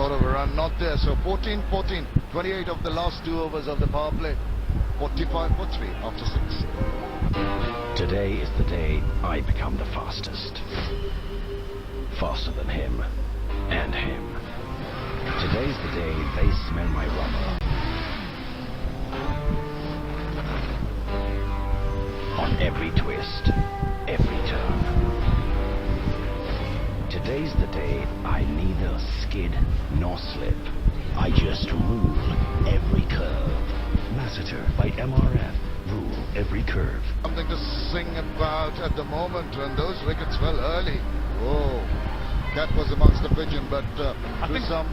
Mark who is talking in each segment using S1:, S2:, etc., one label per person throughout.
S1: Sort of a run, not there. So 14-14, 28 of the last 2 overs of the power play. 45 for 3 after 6.
S2: Today is the day I become the fastest. Faster than him and him. Today's the day they smell my rubber. On every twist, every turn. Today's the day I neither skid nor slip. I just rule every curve. Masseter by MRF. Rule every curve.
S1: Something to sing about at the moment when those wickets fell early. Whoa. Cat was amongst the pigeon, but through some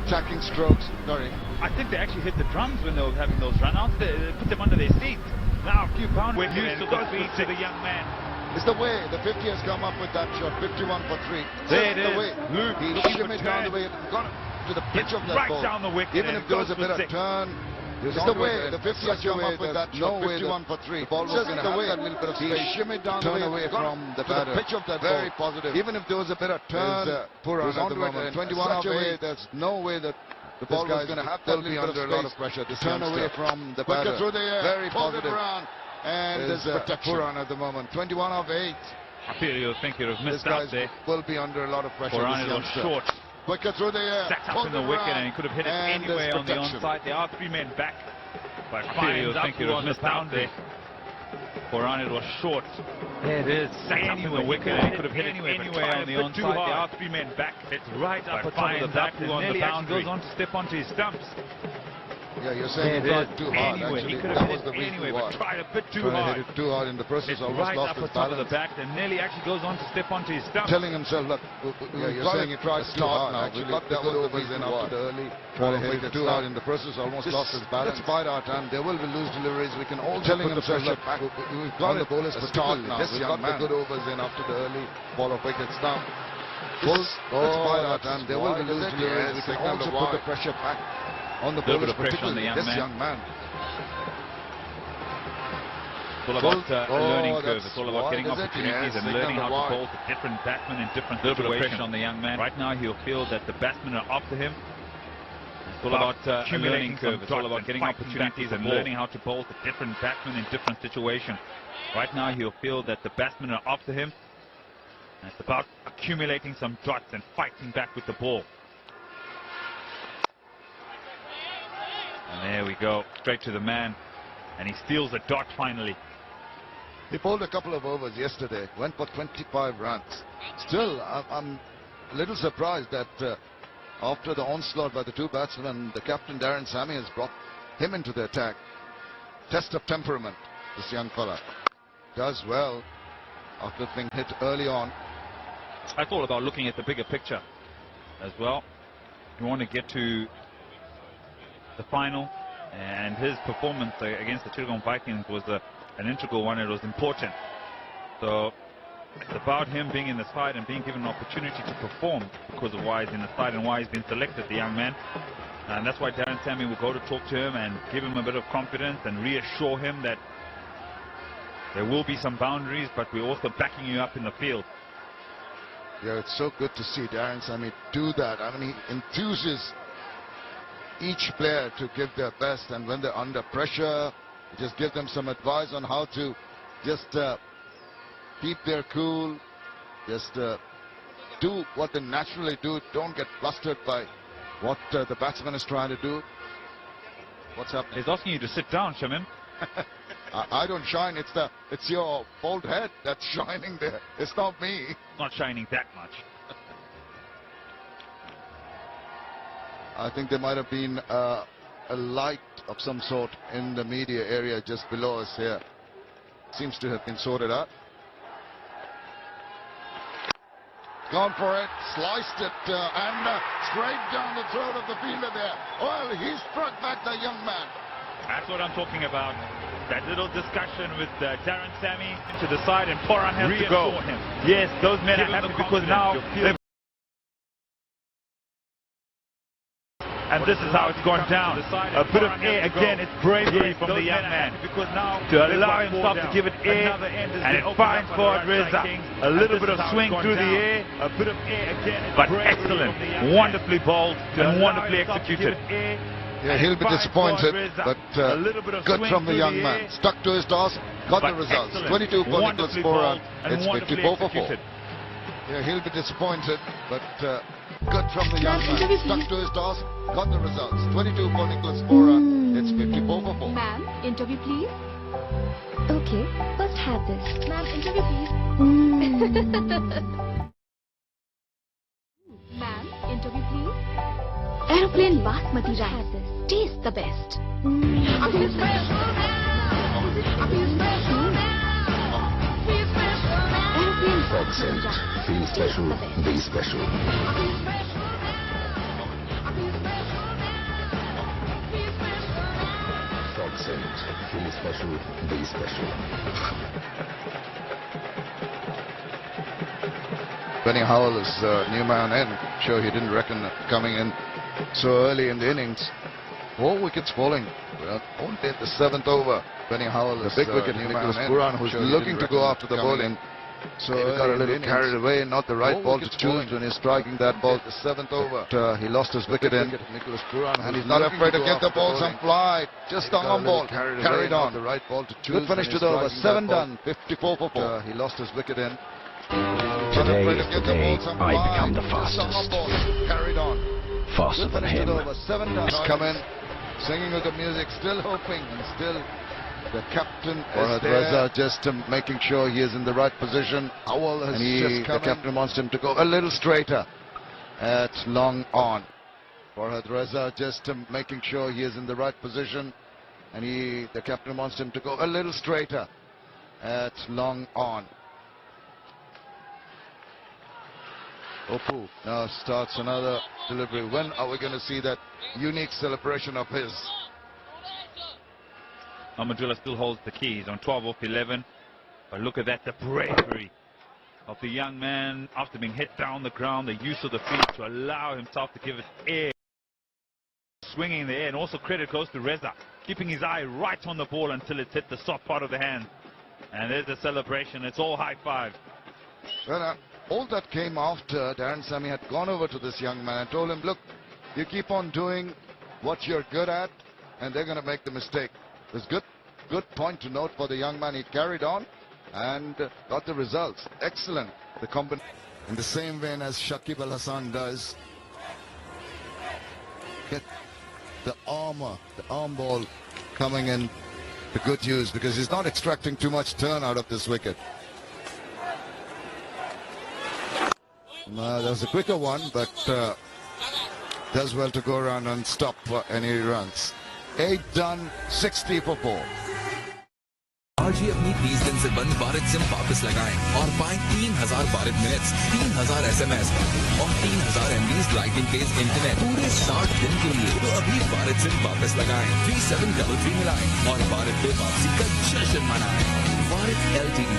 S1: attacking strokes. Sorry.
S3: I think they actually hit the drums when they were having those run-outs. They put them under their seats. Now a few boundaries.
S4: We're used to the feet to the young man.
S1: It's the way the 50 has come up with that shot. 51 for 3.
S3: There it
S1: the
S3: is.
S1: way.
S3: Luke,
S1: He shimmied down the way. Got to the pitch of that
S4: right
S1: ball.
S4: down the wicket.
S1: Even if there was a bit of turn. It's the way the 50 has come up with that shot. 51 for 3. The ball was going to have that little bit of space. He shimmied down the way from the pitch of that ball. Very positive. Even if there was a bit of turn. Poor on at the moment. 21 of 8. There's no way that the ball was going to have that little bit of space. A lot of pressure. Turn away from the batter. Through the air. Very positive. And there's poor on at the moment. 21 of 8.
S4: I feel you'll think you'd have missed out there.
S1: Will be under a lot of pressure.
S4: It was short.
S1: Quicker through the air.
S4: Stacked up in the wicket and he could have hit it anywhere on the onside. There are 3 men back. But I feel you'll think you'd have missed out there. It was short.
S3: There it is.
S4: Stacked up in the wicket and he could have hit it anywhere on the onside. There are 3 men back.
S3: It's right up at top of the back and nearly actually goes on to step onto his stumps.
S1: Yeah, you're saying he tried too hard.
S3: Anyway,
S1: Actually,
S3: he could have
S1: that was
S3: hit
S1: the
S3: it
S1: reason
S3: anyway,
S1: why.
S3: but tried a bit too hard.
S1: Hit it too hard in the process.
S3: It's
S1: Almost
S3: right
S1: lost
S3: up
S1: his
S3: at top of the
S1: balance.
S3: back and nearly actually goes on to step onto his stumps.
S1: Telling himself, look, you're saying he tried too hard. Actually, got the good overs in after the early. Trying to hit it too hard in the process. Almost lost his balance. Let's bide our time. There will be loose deliveries. We can all telling himself, look, we've got the bowlers to start now. We've got the good overs in after the early ball of wickets now. Let's bide our time. There will be loose deliveries. We can also put the pressure back on the bowlers, particularly this young man.
S4: It's all about a learning curve. It's all about getting opportunities and learning how to bowl to different batsmen in different situations. A little bit of pressure on the young man. Right now he'll feel that the batsmen are after him. It's all about a learning curve. It's all about getting opportunities and learning how to bowl to different batsmen in different situations. Right now he'll feel that the batsmen are after him. And it's about accumulating some dots and fighting back with the ball. And there we go, straight to the man. And he steals a dot finally.
S1: He bowled a couple of overs yesterday, went for 25 runs. Still, I'm a little surprised that after the onslaught by the 2 batsmen, the captain Darren Sammy has brought him into the attack. Test of temperament, this young fella. Does well after being hit early on.
S4: It's all about looking at the bigger picture as well. You want to get to the final, and his performance against the Chittagong Vikings was an integral one. It was important. So it's about him being in the side and being given an opportunity to perform because of why he's in the side and why he's been selected, the young man. And that's why Darren Sammy will go to talk to him and give him a bit of confidence and reassure him that there will be some boundaries, but we're also backing you up in the field.
S1: Yeah, it's so good to see Darren Sammy do that. I mean, he enthuses each player to give their best, and when they're under pressure, just give them some advice on how to just keep their cool, just do what they naturally do. Don't get flustered by what the batsman is trying to do. What's happening?
S4: He's asking you to sit down, Shamim.
S1: I don't shine. It's your bald head that's shining there. It's not me.
S4: Not shining that much.
S1: I think there might have been a light of some sort in the media area just below us here. Seems to have been sorted out. Gone for it, sliced it, and straight down the throat of the fielder there. Well, he struck back the young man.
S4: That's what I'm talking about. That little discussion with Darren Sammy to the side, and Poran has to go. Him. Yes, those men are happy because now
S3: And this is how it's gone down. A bit of air again. It's bravery from the young man to allow himself to give it air, and it finds forward Reza. A little bit of swing through the air, a bit of air again, but excellent, wonderfully bowled and wonderfully executed.
S1: Yeah, he'll be disappointed, but good from the young man. Stuck to his task, got the results. 22 for Nicholas Puran. It's 54 for 4. Yeah, he'll be disappointed, but good from the young man. Stuck to his task, got the results. 22 for Nicholas Puran. It's 54 for 4.
S5: Ma'am, interview please. Okay, first have this. Ma'am, interview please. Ma'am, interview please. Aeroplane basmati rice. Taste the best.
S2: Accent. Feel special. Be special. Accent. Feel special. Be special.
S1: Benny Howell is new man in. Sure, he didn't reckon coming in so early in the innings. 4 wickets falling. Well, only at the 7th over. Benny Howell is the big wicket. Nicholas Puran, who's looking to go after the bowling. So he got a little carried away, not the right ball to choose when he's striking that ball. The 7th over. But, he lost his wicket in. Nicholas Puran, and he's not afraid to get the ball some fly. Just on one ball. Carried on. The right ball to choose. Good finish to the over. 7 done. 54 for 4. He lost his wicket in.
S2: Today is the day I become the fastest.
S1: Carried on.
S2: Faster than him.
S1: He's come in, singing with the music, still hoping, and still the captain is there. Just making sure he is in the right position. Howell has just come. The captain wants him to go a little straighter at long on. Farhad Reza just making sure he is in the right position, and the captain wants him to go a little straighter at long on. Opoo now starts another delivery. When are we going to see that unique celebration of his?
S4: Amadullah still holds the keys on 12 off 11. But look at that, the bravery of the young man after being hit down the ground, the use of the feet to allow himself to give it air. Swinging in the air, and also credit goes to Reza, keeping his eye right on the ball until it's hit the soft part of the hand. And there's the celebration. It's all high five.
S1: Well, all that came after Darren Sammy had gone over to this young man and told him, look, you keep on doing what you're good at, and they're going to make the mistake. It was good point to note for the young man. He carried on and got the results. Excellent. The combination in the same vein as Shakib Al Hassan does. Get the arm ball coming in to good use, because he's not extracting too much turn out of this wicket. That was a quicker one, but does well to go around and stop any runs. 8 done, 60 for 4.
S6: आज ही अपनी 30 दिन से बंद Bharat SIM वापस लगाएं और पाएं 3000 Bharat minutes, 3000 SMS और 3000 MBs लाइटिंग तेज इंटरनेट पूरे 60 दिन के लिए। तो अभी भारत सिम वापस लगाएं, 3733 मिलाएं और भारत पे वापसी का जश्न मनाएं। भारत LTE,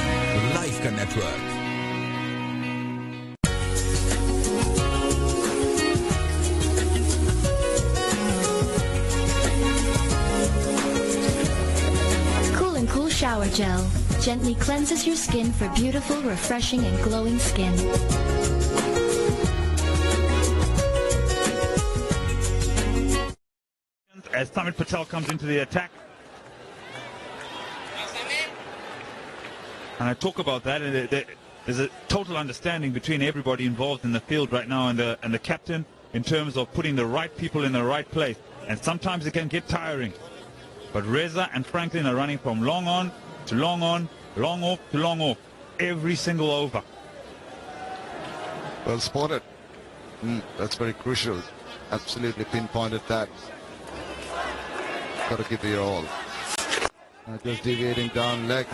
S6: लाइफ का network.
S5: Shower gel gently cleanses your skin for beautiful, refreshing, and glowing skin.
S4: As Tamit Patel comes into the attack, and I talk about that, and there's a total understanding between everybody involved in the field right now and the captain in terms of putting the right people in the right place. And sometimes it can get tiring. But Reza and Franklin are running from long on to long on, long off to long off, every single over.
S1: Well spotted. That's very crucial. Absolutely pinpointed that. Got to give it your all. Just deviating down leg.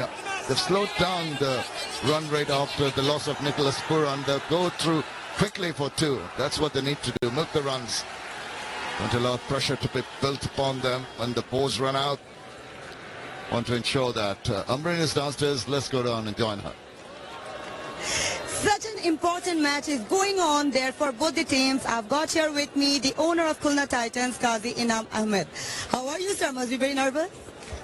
S1: They've slowed down the run rate after the loss of Nicholas Puran. They'll go through quickly for 2. That's what they need to do. Milk the runs. Don't allow pressure to be built upon them when the balls run out. Want to ensure that Amreen is downstairs. Let's go down and join her.
S7: Such an important match is going on there for both the teams. I've got here with me the owner of Khulna Titans, Qazi Inam Ahmed. How are you, sir? Must be very nervous?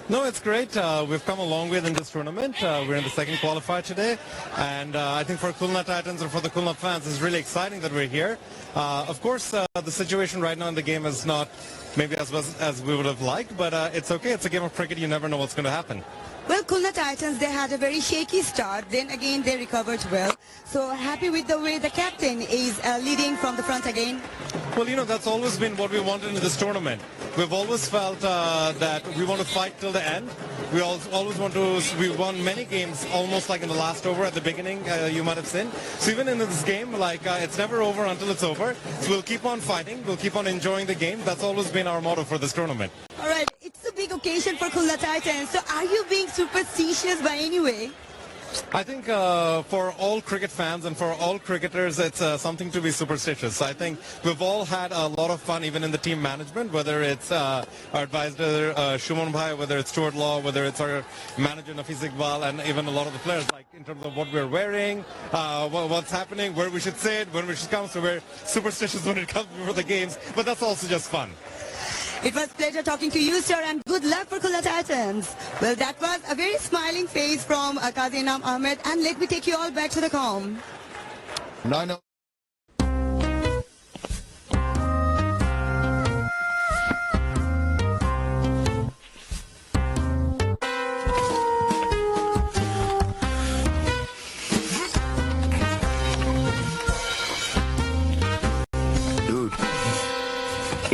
S8: No, it's great. We've come a long way in this tournament. We're in the second qualifier today. And I think for Khulna Titans and for the Khulna fans, it's really exciting that we're here. Of course, the situation right now in the game is not maybe as well as we would have liked, but it's okay. It's a game of cricket. You never know what's going to happen.
S7: Well, Khulna Titans, they had a very shaky start. Then again, they recovered well. So happy with the way the captain is leading from the front again?
S8: Well, you know, that's always been what we wanted in this tournament. We've always felt that we want to fight till the end. We always want to, we won many games almost like in the last over at the beginning, you might have seen. So even in this game, like it's never over until it's over. So we'll keep on fighting. We'll keep on enjoying the game. That's always been our motto for this tournament.
S7: All right, it's a big occasion for Khulna Titans. So are you being superstitious by any way?
S8: I think for all cricket fans and for all cricketers, it's something to be superstitious. I think we've all had a lot of fun, even in the team management, whether it's our advisor, Shuman Bhai, whether it's Stuart Law, whether it's our manager, Nafis Iqbal, and even a lot of the players, like in terms of what we're wearing, what's happening, where we should sit, when we should come. So we're superstitious when it comes before the games, but that's also just fun.
S7: It was a pleasure talking to you, sir, and good luck for Khulna Titans. Well, that was a very smiling face from Qazi Inam Ahmed, and let me take you all back to the calm.
S1: No.
S6: Dude,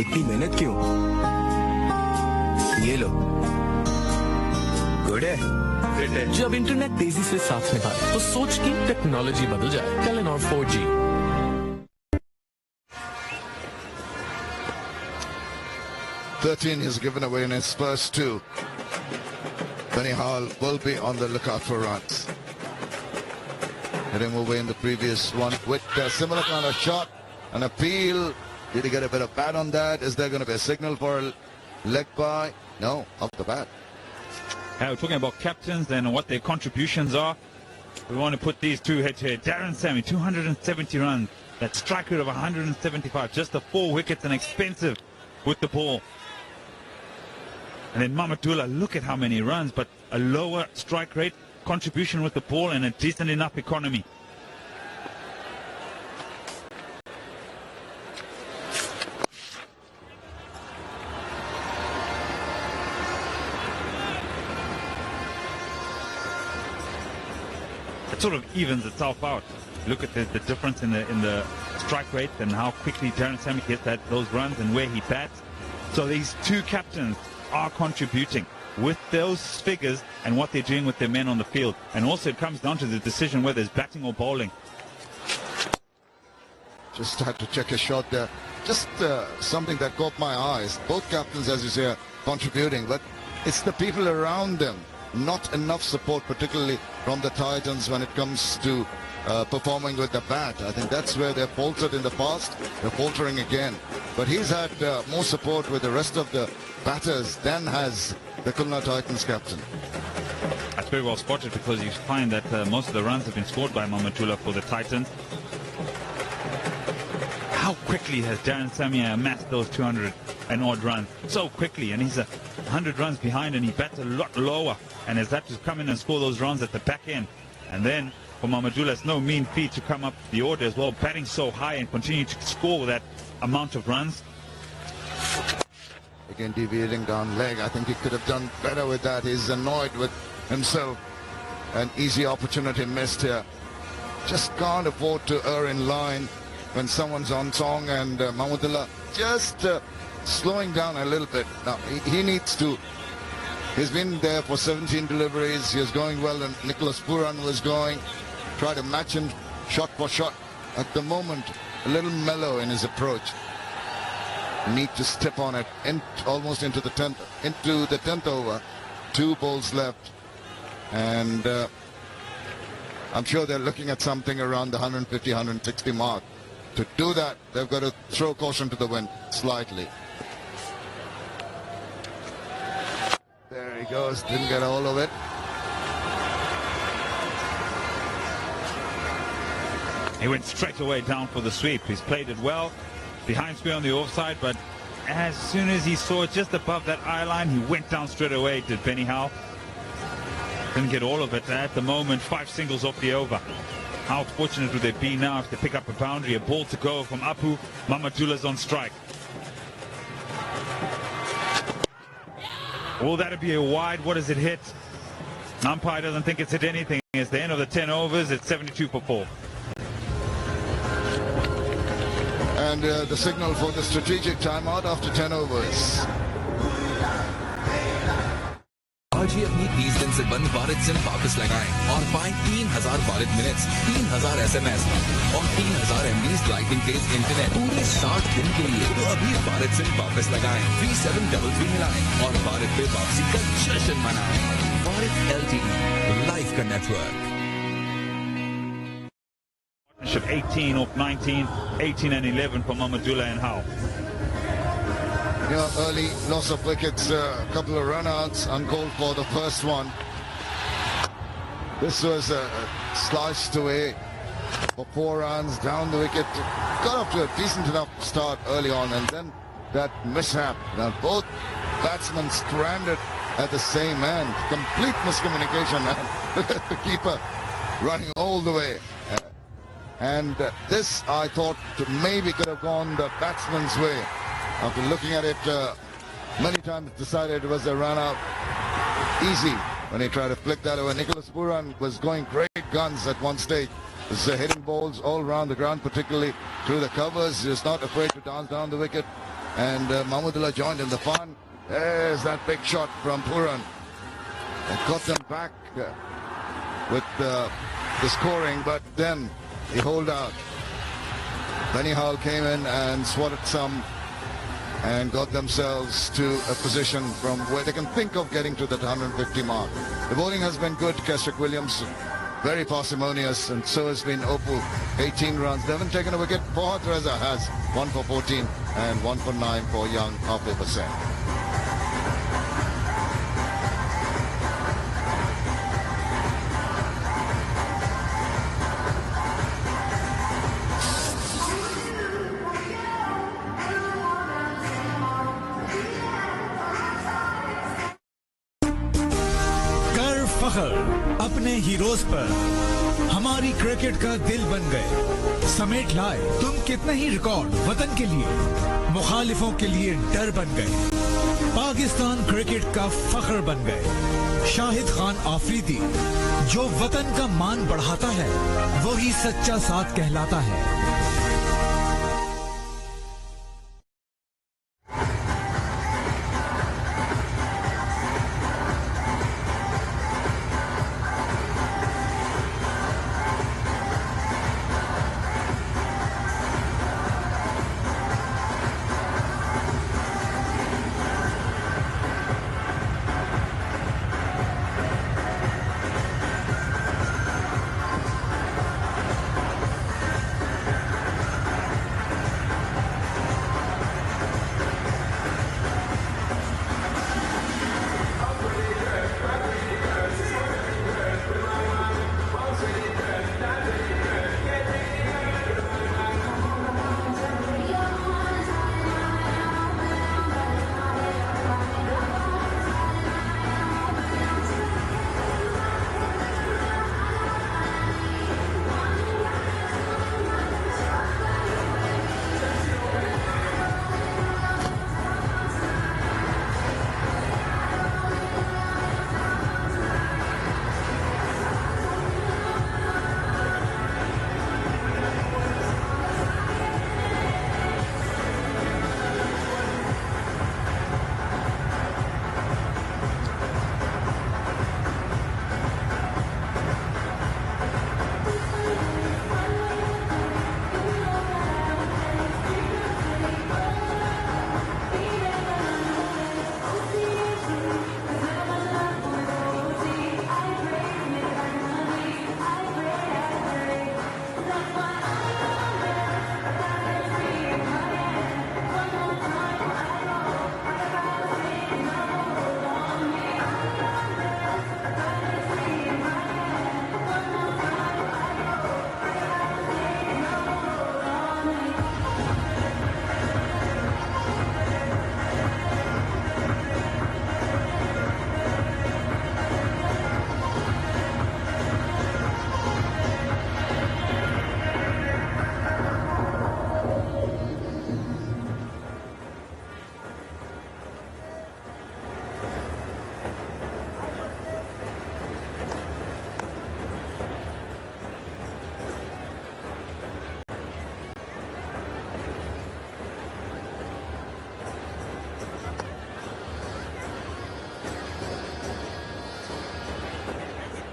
S6: इतनी मेहनत क्यों? ये लो good है। जब internet तेजी से साथ निभाए तो सोच की टेक्नोलॉजी बदल जाए। Telenor 4G।
S1: 13 he's given away in his first two. Benny Hall will be on the lookout for runs. Hit him away in the previous one with a similar kind of shot. An appeal. Did he get a bit of bat on that? Is there going to be a signal for a leg by? No, off the bat.
S4: We're talking about captains and what their contributions are. We want to put these two head-to-head. Darren Sammy, 270 runs. That strike rate of 175. Just the 4 wickets and expensive with the ball. And then Mamadullah, look at how many runs, but a lower strike rate, contribution with the ball, and a decent enough economy. It sort of evens itself out. Look at the difference in the strike rate and how quickly Darren Sammy gets those runs and where he bats. So these two captains are contributing with those figures and what they're doing with their men on the field. And also it comes down to the decision whether it's batting or bowling.
S1: Just had to check a shot there. Just something that caught my eyes. Both captains, as you say, are contributing, but it's the people around them. Not enough support, particularly from the Titans when it comes to performing with the bat. I think that's where they've faltered in the past. They're faltering again. But he's had more support with the rest of the batters than has the Khulna Titans captain.
S4: That's very well spotted, because you find that most of the runs have been scored by Mamadullah for the Titans. How quickly has Darren Sammy amassed those 200 and odd runs? So quickly, and he's 100 runs behind, and he bats a lot lower, and has had to come in and score those runs at the back end. And then for Mamadullah, it's no mean feat to come up the order as well, batting so high and continue to score that amount of runs.
S1: Again, deviating down leg. I think he could have done better with that. He's annoyed with himself. An easy opportunity missed here. Just can't afford to err in line when someone's on song, and Mamadullah just slowing down a little bit. Now, he needs to. He's been there for 17 deliveries. He was going well, and Nicholas Puran was going. Try to match him shot for shot. At the moment, a little mellow in his approach. Need to step on it almost into the 10th over. 2 balls left, and I'm sure they're looking at something around the 150, 160 mark. To do that, they've got to throw caution to the wind slightly. There he goes, didn't get all of it.
S4: He went straight away down for the sweep. He's played it well. Behind spear on the offside, but as soon as he saw it just above that eye line, he went down straight away, did Benny Howe. Didn't get all of it at the moment. 5 singles off the over. How fortunate would they be now if they pick up a boundary? A ball to go from Apu. Mamadula's on strike. Oh, that'd be a wide. What does it hit? Umpire doesn't think it's hit anything. It's the end of the 10 overs. It's 72 for 4.
S1: And the signal for the strategic timeout after 10 overs.
S6: आज ही अपनी 30 दिन से बंद Bharat SIM वापस लगाएं और पाएं 3000 Bharat minutes, 3000 SMS और 3000 MBs लाइटिंग तेज इंटरनेट पूरे 60 दिन के लिए। तो अभी भारत सिम वापस लगाएं, 3733 मिलाएं और भारत पे वापसी का जश्न मनाएं। भारत LTE, लाइफ का network.
S4: 18 off 19, 18 and 11 for Mamadula and Howe.
S1: You know, early loss of wickets, a couple of run-outs, uncalled for the first one. This was sliced away for 4 runs, down the wicket. Got off to a decent enough start early on, and then that mishap. Now both batsmen stranded at the same end. Complete miscommunication, and the keeper running all the way. And this, I thought, maybe could have gone the batsman's way. After looking at it many times, decided it was a run-out. Easy when he tried to flick that away. Nicholas Pooran was going great guns at one stage. He was hitting balls all around the ground, particularly through the covers. He was not afraid to dance down the wicket. And Mahmudullah joined in the fun. There's that big shot from Pooran. It got them back with the scoring, but then he holed out. Benny Howe came in and swatted some and got themselves to a position from where they can think of getting to that 150 mark. The bowling has been good. Keswick Williams, very parsimonious, and so has been Opu. 18 runs. They haven't taken a wicket. Fahad Reza has 1 for 14 and 1 for 9 for young Afif Hussain.
S9: अपने heroes पर हमारी cricket का दिल बन गए, समेट लाए तुम कितना ही रिकॉर्ड वतन के लिए, मुखालिफों के लिए डर बन गए, पाकिस्तान क्रिकेट का फख्र बन गए। शाहिद खान आफरीदी, जो वतन का मान बढ़ाता है वही सच्चा साथ कहलाता है।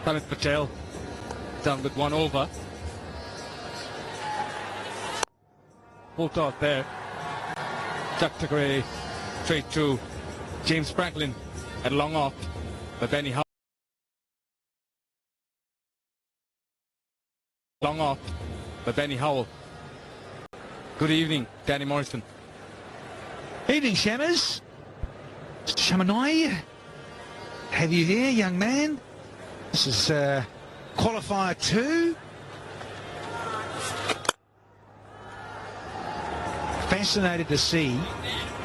S10: Amit Patel done with 1 over. Full toss there. Chuck Gray straight to James Franklin at long off by Benny Howell. Long off by Benny Howell. Good evening, Danny Morrison.
S9: Evening, Shammers. Shamanoi, have you here, young man? This is qualifier 2. Fascinated to see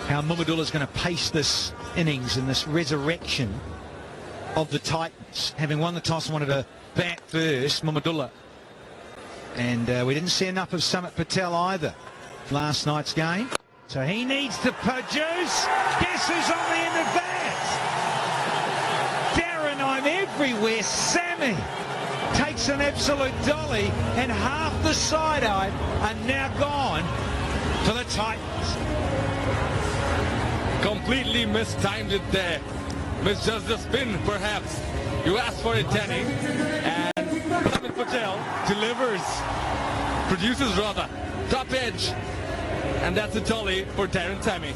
S9: how Mumadula's going to pace this innings and this resurrection of the Titans. Having won the toss and wanted to bat first, Mumadula. And we didn't see enough of Samit Patel either last night's game. So he needs to produce. Guess who's on the end of that? Darren, I'm everywhere. Sammy takes an absolute dolly, and half the side-eye are now gone for the Titans.
S10: Completely mistimed it there. Misjudged the spin, perhaps. You asked for it, Danny. And Samit Patel delivers. Produces rather. Top edge. And that's a dolly for Darren Tammy.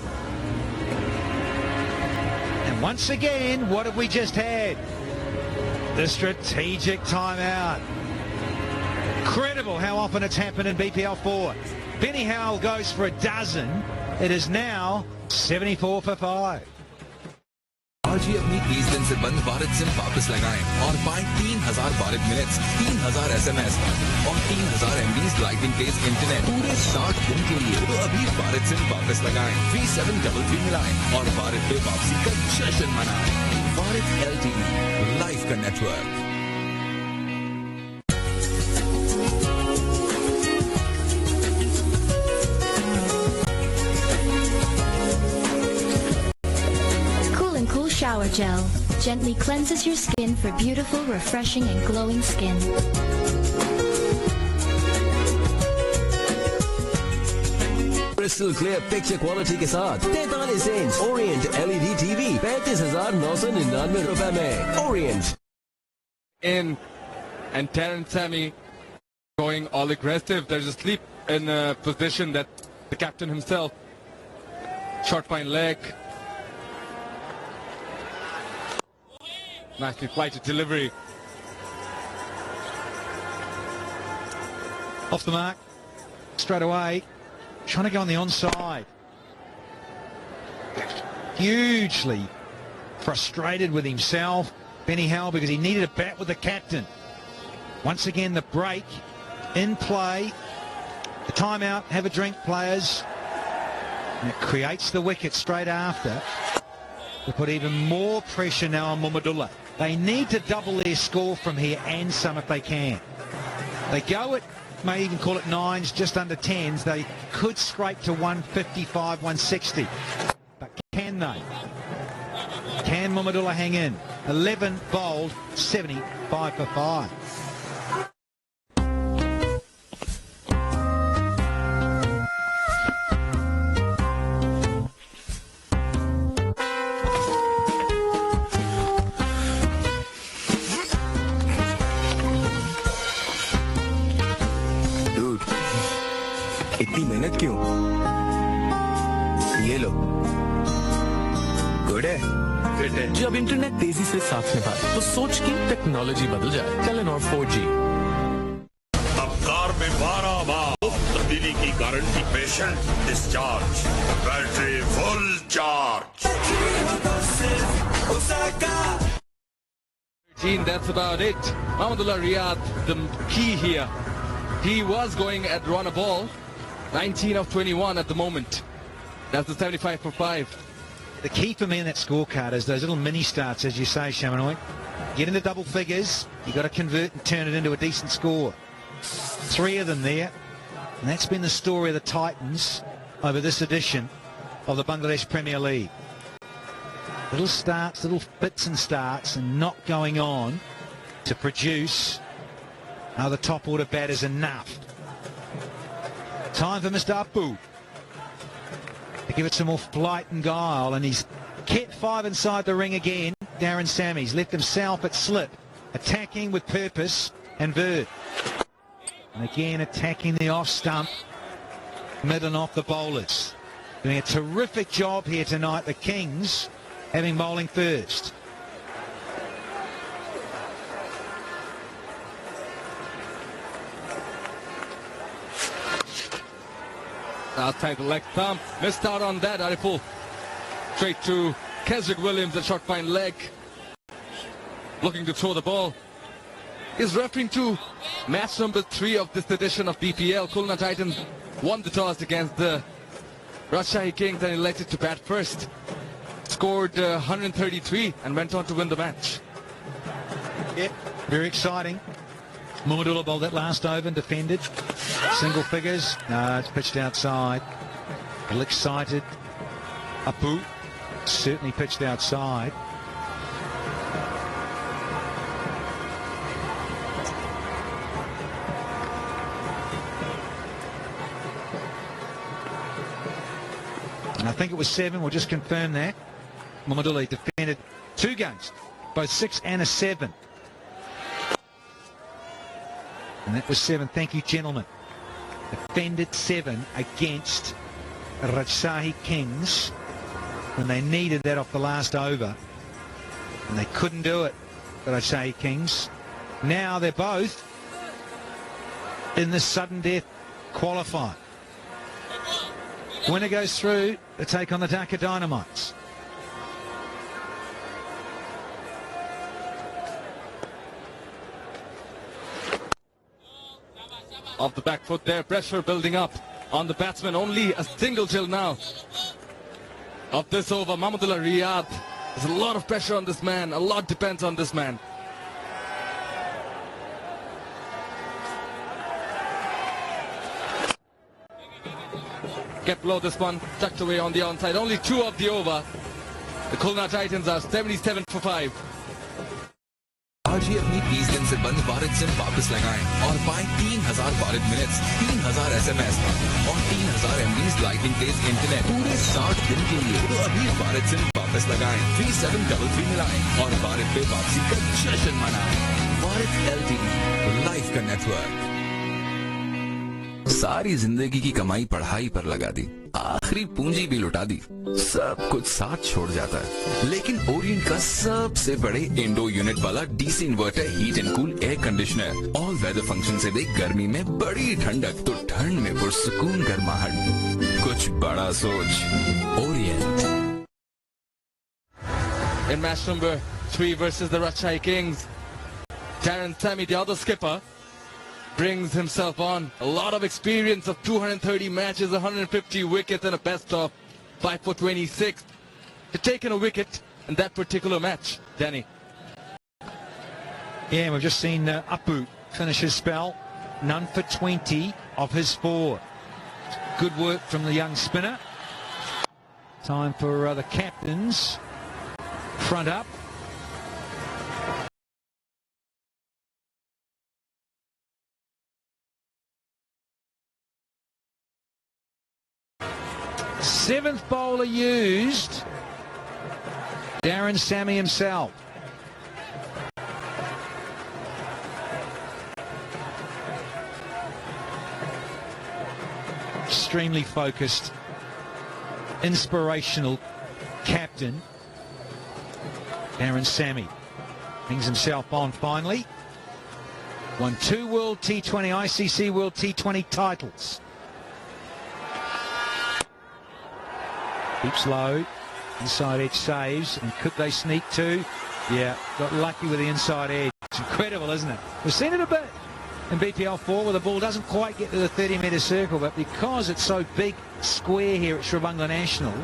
S9: And once again, what have we just had? The strategic timeout. Incredible how often it's happened in BPL 4. Benny Howell goes for a dozen. It is now 74 for 5.
S6: आज ही अपनी 20 दिन से बंद Bharat SIM वापस लगाएं और पाएं 3000 Bharat minutes, 3000 SMS और 3000 MBs लाइटिंग तेज इंटरनेट पूरे 60 दिन के लिए। तो अभी भारत सिम वापस लगाएं, 3733 मिलाएं और भारत पे वापसी का जश्न मनाएं। भारत LTE, लाइफ का network.
S5: Shower gel gently cleanses your skin for beautiful, refreshing, and glowing skin.
S11: Crystal clear picture quality के साथ 43 इंच Orient LED TV 35,999 रुपए में Orient.
S10: In and Darren Tammy going all aggressive. There's a sleep in a position that the captain himself. Short fine leg. Nicely flighted delivery.
S9: Off the mark. Straight away. Trying to go on the onside. Hugely frustrated with himself, Benny Howell, because he needed a bat with the captain. Once again, the break in play. The timeout. Have a drink, players. And it creates the wicket straight after. To put even more pressure now on Mumadula. They need to double their score from here and some if they can. They go at, may even call it 9s, just under 10s. They could scrape to 155, 160. But can they? Can Mumadula hang in? 11 bowled, 75 for 5.
S11: इतनी मेहनत क्यों? ये लो। Good है? Fit है।
S12: जब internet तेजी से साथ निभाए तो सोच की टेक्नोलॉजी बदल जाए। Telenor 4G।
S13: अब कार में 12 माह तब्दीली की guarantee, patient discharge, battery full charge.
S10: That's about it. Mahmudullah Riyad, the key here. He was going at run a ball. 19 of 21 at the moment. That's the 75 for 5.
S9: The key for me in that scorecard is those little mini starts, as you say, Shamanoi. Get into double figures, you've got to convert and turn it into a decent score. 3 of them there. And that's been the story of the Titans over this edition of the Bangladesh Premier League. Little starts, little fits and starts, and not going on to produce the top order batters enough. Time for Mr. Apu to give it some more flight and guile, and he's kept 5 inside the ring again. Darren Sammy's left himself at slip attacking with purpose, and Bird. And again attacking the off stump, mid and off the bowlers. Doing a terrific job here tonight, the Kings, having bowling first.
S10: Outside the leg thump. Missed out on that, Ariful. Straight to Keswick Williams, a short fine leg. Looking to throw the ball. Is referring to match number 3 of this edition of BPL. Khulna Titans won the toss against the Rajshahi Kings and elected to bat first. Scored 133 and went on to win the match.
S9: Yep, very exciting. Muhammadullah bowled that last over and defended. Single figures. No, it's pitched outside. A little excited. Apu certainly pitched outside. And I think it was 7. We'll just confirm that. Muhammadullah defended 2 guns, both 6 and a 7. And that was 7. Thank you, gentlemen. Defended 7 against Rajshahi Kings when they needed that off the last over. And they couldn't do it, the Rajshahi Kings. Now they're both in the sudden death qualifier. Winner goes through to take on the Dhaka Dynamites.
S10: Off the back foot there, pressure building up on the batsman. Only a single till now of this over. Muhammadullah Riyad. There's a lot of pressure on this man. A lot depends on this man. Kept low this one, tucked away on the onside. Only 2 of the over. The Khulna Titans are 77 for 5.
S6: आज ही अपनी 20 दिन से बंद Bharat SIM वापस लगाएं और पाएं 3000 Bharat minutes, 3000 SMS और 3000 MBs लाइटिंग तेज इंटरनेट पूरे 60 दिन के लिए। तो अभी भारत सिम वापस लगाएं, 3733 मिलाएं और भारत पे वापसी का जश्न मनाएं। भारत LTE, लाइफ का नेटवर्क। सारी जिंदगी की कमाई पढ़ाई पर लगा दी, आखिरी पूंजी भी लुटा दी, सब कुछ साथ छोड़ जाता है। लेकिन ओरिएंट का सबसे बड़े इंडो यूनिट वाला DC inverter heat and cool air conditioner all weather function से दे गर्मी में बड़ी ठंडक तो ठंड में पुरसुकून गर्माहट। कुछ बड़ा सोच, Orient.
S10: In match number 3 versus the Rajshahi Kings, Darren Sammy, the other skipper, brings himself on. A lot of experience of 230 matches, 150 wickets and a best of 5 for 26. He's taken a wicket in that particular match, Danny.
S9: Yeah, we've just seen Apu finish his spell. None for 20 of his 4. Good work from the young spinner. Time for the captains. Front up. Seventh bowler used, Darren Sammy himself. Extremely focused, inspirational captain, Darren Sammy. Brings himself on finally. Won 2 World T20, ICC World T20 titles. Keeps low, inside edge saves, and could they sneak 2? Yeah, got lucky with the inside edge. It's incredible, isn't it? We've seen it a bit in BPL 4 where the ball doesn't quite get to the 30-metre circle, but because it's so big, square here at Sri Lanka National,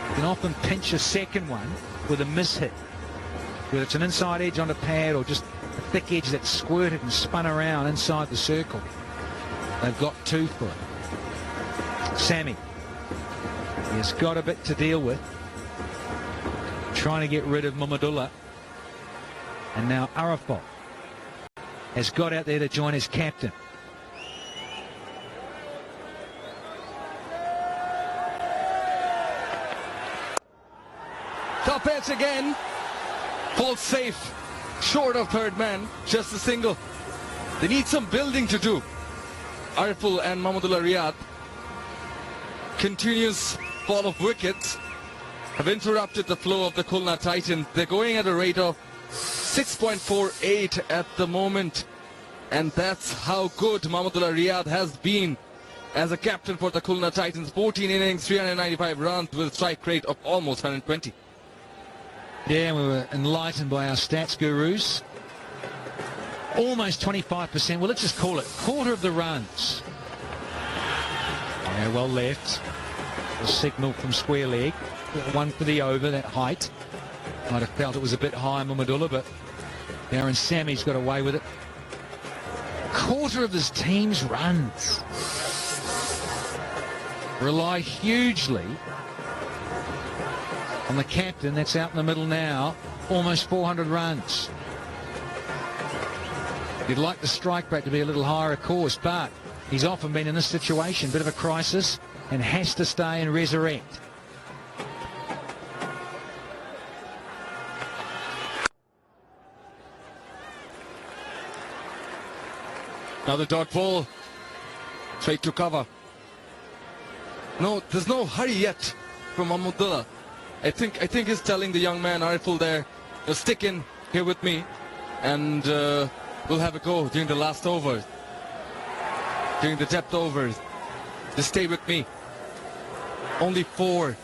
S9: you can often pinch a second one with a mishit. Whether it's an inside edge on a pad or just a thick edge that's squirted and spun around inside the circle. They've got 2 for it. Sammy. He's got a bit to deal with. Trying to get rid of Muhammadullah. And now Arafat has got out there to join his captain.
S10: Top edge again. Falls safe short of third man, just a single. They need some building to do. Ariful and Mahmudullah Riyad. Continuous fall of wickets have interrupted the flow of the Khulna Titans. They're going at a rate of 6.48 at the moment. And that's how good Mahmudullah Riyad has been as a captain for the Khulna Titans. 14 innings, 395 runs with a strike rate of almost 120.
S14: Yeah, we were enlightened by our stats gurus. Almost 25%. Well, let's just call it quarter of the runs. Yeah, well left. A signal from square leg. One for the over, that height. Might have felt it was a bit high, Mahmudullah, but Darren Sammy's got away with it. Quarter of his team's runs rely hugely on the captain. That's out in the middle now. Almost 400 runs. You'd like the strike rate to be a little higher, of course, but he's often been in this situation, bit of a crisis, and has to stay and resurrect.
S10: Another dot ball. Straight to cover. No, there's no hurry yet from Mahmudullah. I think he's telling the young man Ariful there, stick in here with me, and we'll have a go during the last overs, during the depth overs. Just stay with me. Only 4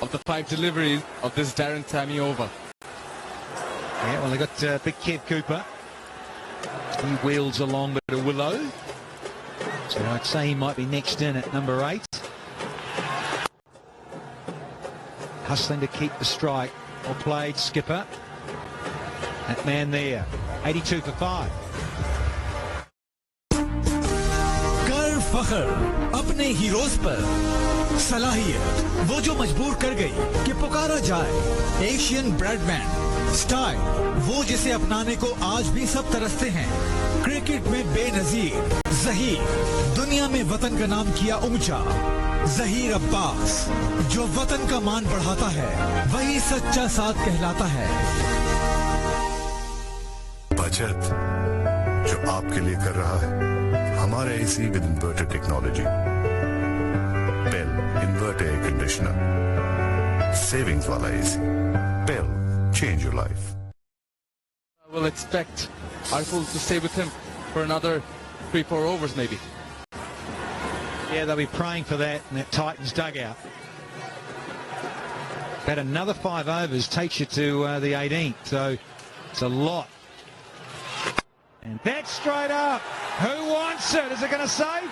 S10: of the 5 deliveries of this Darren Sammy over.
S14: Yeah, well, they got big Kev Cooper. He wheels along with a Willow. So I'd say he might be next in at number 8. Hustling to keep the strike. Well played, skipper. That man there. 82 for 5.
S9: कर फखर अपने heroes पर सलाहियत वो जो मजबूर कर गई कि पुकारा जाए एशियन ब्रेडमैन स्टाइल वो जिसे अपनाने को आज भी सब तरसते हैं क्रिकेट में बेनजीर ज़हीर दुनिया में वतन का नाम किया ऊंचा ज़हीर अब्बास जो वतन का मान बढ़ाता है वही सच्चा साथ कहलाता है
S15: बचत जो आपके लिए कर रहा है हमारे AC with inverter technology Pel inverter air conditioner savings वाला AC Pel change your life
S10: I will expect Ariful to stay with him for another 3-4 overs maybe.
S14: Yeah, they'll be praying for that in that Titans dugout. But another 5 overs takes you to the 18th, so it's a lot. And that's straight up. Who wants it? Is it going to save?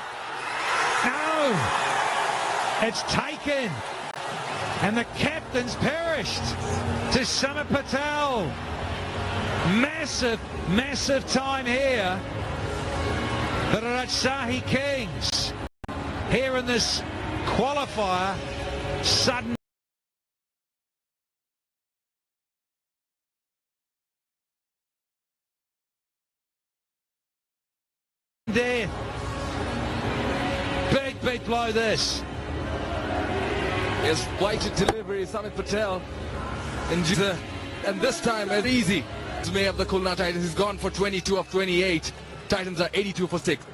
S14: No. It's taken. And the captain's perished to Samar Patel. Massive, massive time here for the Rajshahi Kings. Here in this qualifier, sudden death. Big, big blow this.
S10: Yes, weighted delivery, Samar Patel. And this time it's easy. May of the Khulna Titans is gone for 22 of 28. Titans are 82 for 6.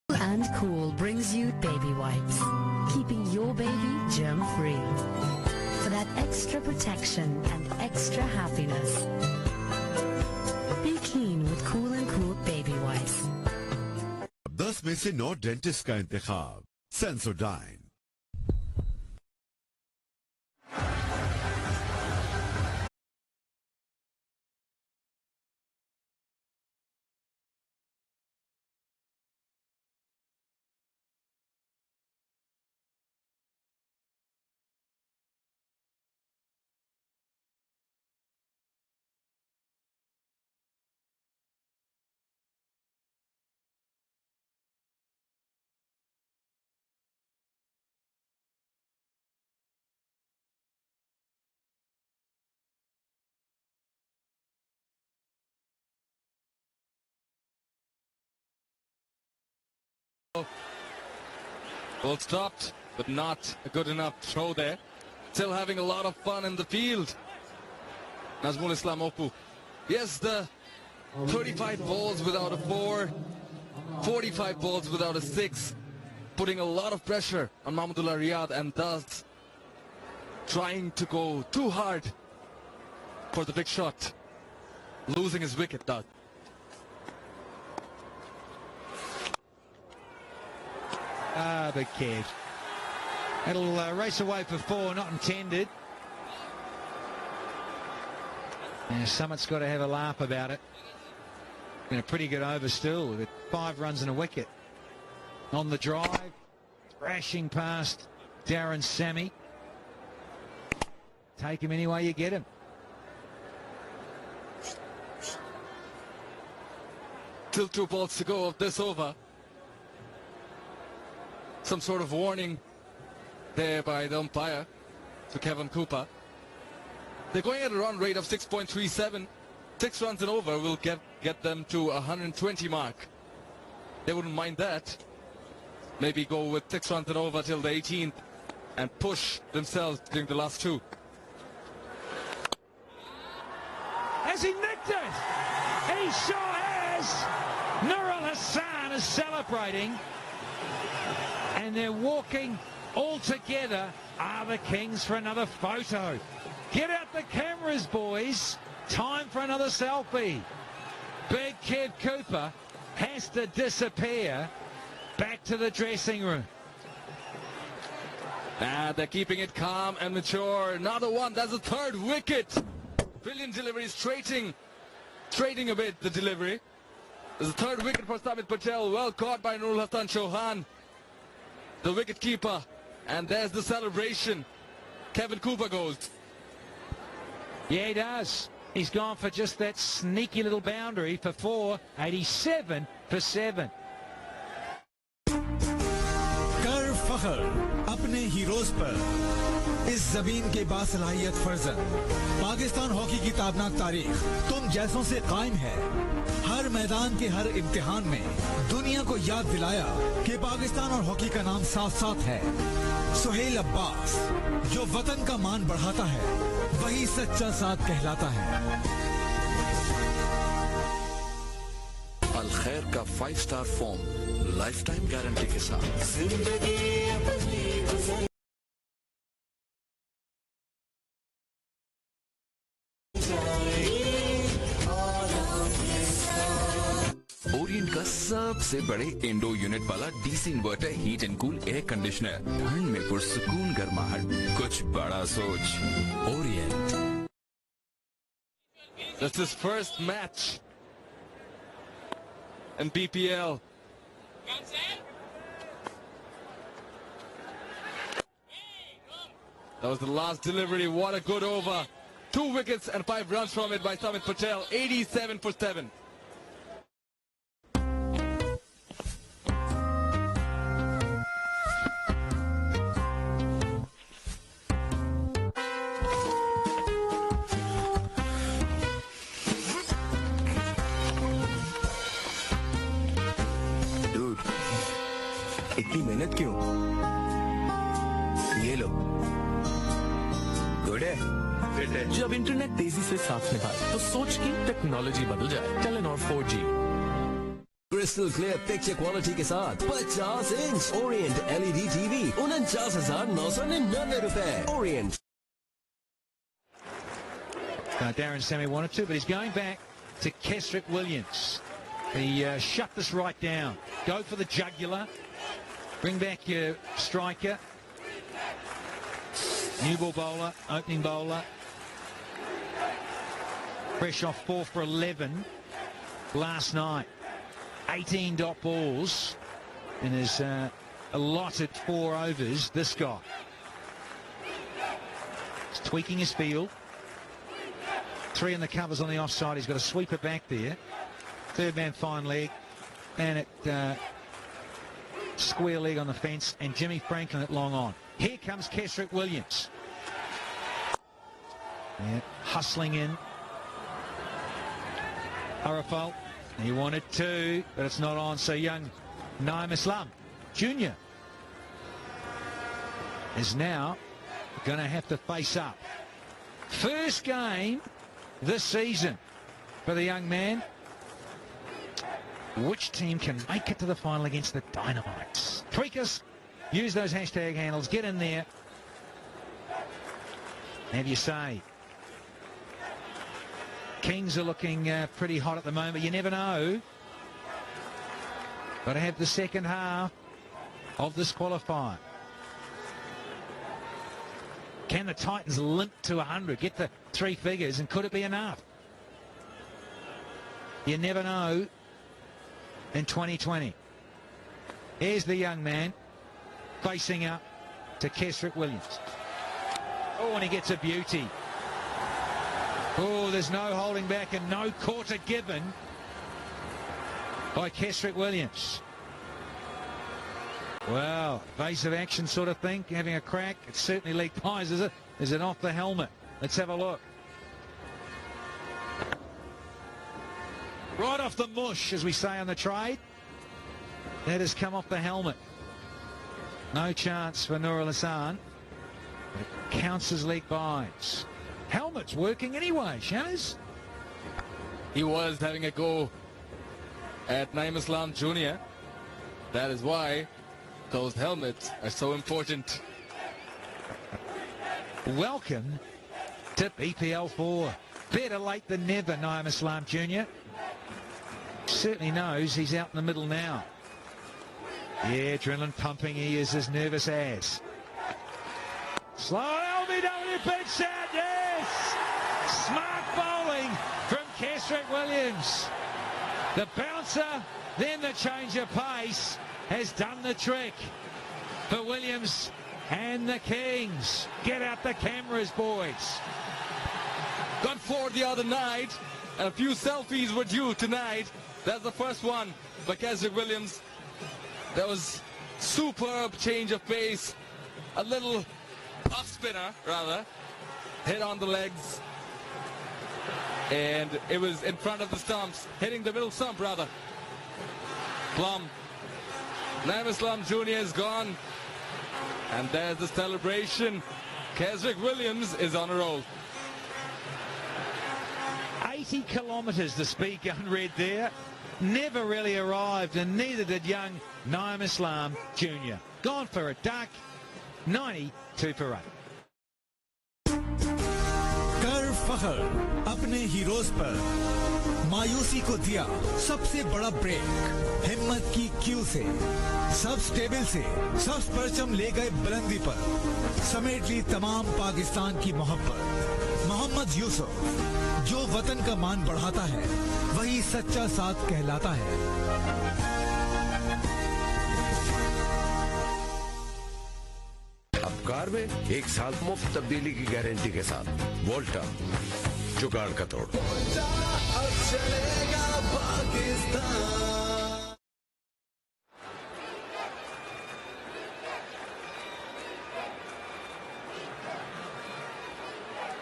S5: And Cool brings you baby wipes, keeping your baby germ-free. For that extra protection and extra happiness. Be clean with Cool and Cool baby wipes.
S16: 10 में से 9 dentist का इंतखाब Sensodyne
S10: Well stopped, but not a good enough throw there. Still having a lot of fun in the field. Nazmul Islam Opu. Yes, the 35 balls without a 4, 45 balls without a 6, putting a lot of pressure on Mahmudullah Riyad and thus trying to go too hard for the big shot. Losing his wicket, Doug.
S14: Big catch. It'll race away for 4, not intended. And Summit's got to have a laugh about it. Been a pretty good over still, with 5 runs and a wicket. On the drive, thrashing past Darren Sammy. Take him any way you get him.
S10: Still 2 balls to go of this over. Some sort of warning there by the umpire to Kevin Cooper. They're going at a run rate of 6.37. 6 runs and over will get them to 120 mark. They wouldn't mind that. Maybe go with 6 runs and over till the 18th and push themselves during the last 2.
S14: Has he nicked it? He sure has. Nurul Hassan is celebrating. And they're walking all together. Are the Kings for another photo? Get out the cameras, boys. Time for another selfie. Big Kev Cooper has to disappear back to the dressing room.
S10: And they're keeping it calm and mature. Another one. That's the 3rd wicket. Brilliant delivery. Straightening a bit the delivery. There's a 3rd wicket for Samit Patel. Well caught by Nurul Hassan Chauhan, the wicket keeper. And there's the celebration. Kevin Cooper goes.
S14: Yeah, he does. He's gone for just that sneaky little boundary for 4. 87 for 7.
S9: कर फखर अपने heroes पर इस जमीन के बासलाहियत फर्जन Pakistan hockey की ताबनाक तारीख तुम जैसों से कायम है। हर मैदान के हर इम्तिहान में दुनिया को याद दिलाया कि पाकिस्तान और हॉकी का नाम साथ साथ है। सुहेल अब्बास जो वतन का मान बढ़ाता है वही सच्चा साथ कहलाता है।
S6: अल खैर का five-star form life time guarantee के साथ। ओरिएंट का सबसे बड़े इंडो यूनिट वाला DC inverter heat and cool air conditioner, ठंड में पुरसुकून गर्माहट, कुछ बड़ा सोच। Orient.
S10: That's his first match in BPL. That was the last delivery. What a good over. 2 wickets and 5 runs from it by Samit Patel. 87 for 7.
S11: इतनी मेहनत क्यों? ये लो। गुड है।
S12: जब इंटरनेट तेजी से साथ निभाए तो सोच की टेक्नोलॉजी बदल जाए। Telenor 4G।
S11: Crystal clear picture quality के साथ 50 इंच ओरिएंट LED टीवी 49,999 रुपए। Orient.
S14: Darren Sammy wanted to, but he's going back to Kesrick Williams. He shut this right down. Go for the jugular. Bring back your striker. New ball bowler, opening bowler. Fresh off 4 for 11 last night. 18 dot balls in his allotted 4 overs. This guy. He's tweaking his field. 3 in the covers on the offside. He's got a sweeper back there. Third man fine leg. And it square leg on the fence. And Jimmy Franklin at long on. Here comes Kesrick Williams. Yeah, hustling in. Arafal. He wanted 2, but it's not on. So young Naim Islam Jr. is now going to have to face up. First game this season for the young man. Which team can make it to the final against the Dynamites? Tweak us, use those hashtag handles, get in there. Have you say? Kings are looking pretty hot at the moment. You never know. Got to have the second half of this qualifier. Can the Titans limp to 100, get the 3 figures, and could it be enough? You never know in 2020. Here's the young man facing up to Kesrick Williams. Oh, and he gets a beauty. Oh, there's no holding back and no quarter given by Kesrick Williams. Well, evasive action sort of thing, having a crack. It's certainly league pies, is it? Is it off the helmet? Let's have a look. Right off the mush, as we say on the trade. That has come off the helmet. No chance for Nur Al-Hassan. But it counts as league buys. Helmet's working anyway, Shanners.
S10: He was having a go at Naim Islam Jr. That is why those helmets are so important.
S14: Welcome to BPL 4. Better late than never, Naim Islam Jr. Certainly knows he's out in the middle now. Yeah, adrenaline pumping. He is as nervous as. Slow LBW big shot, yes! Smart bowling from Kesrick Williams. The bouncer, then the change of pace, has done the trick for Williams and the Kings. Get out the cameras, boys.
S10: Got 4 the other night, and a few selfies were due tonight. That's the first one by Kesrick Williams. That was superb change of pace. A little off spinner, rather. Hit on the legs. And it was in front of the stumps. Hitting the middle stump, rather. Plum. Naim Islam Jr. is gone. And there's the celebration. Kesrick Williams is on a roll.
S14: 80 kilometres the speed gun read there. Never really arrived, and neither did young Naim Islam Jr. Gone for a duck. 92 for 8.
S9: कर फखर अपने heroes पर मायूसी को दिया सबसे बड़ा break हिम्मत की क्यू से सब स्टेबल से सब परचम ले गए बुलंदी पर समेट ली तमाम पाकिस्तान की मोहब्बत मोहम्मद यूसुफ जो वतन का मान बढ़ाता है वही सच्चा साथ कहलाता है
S17: अब कार में 1 साल मुफ्त तब्दीली की गारंटी के साथ वोल्टा जुगाड़ का तोड़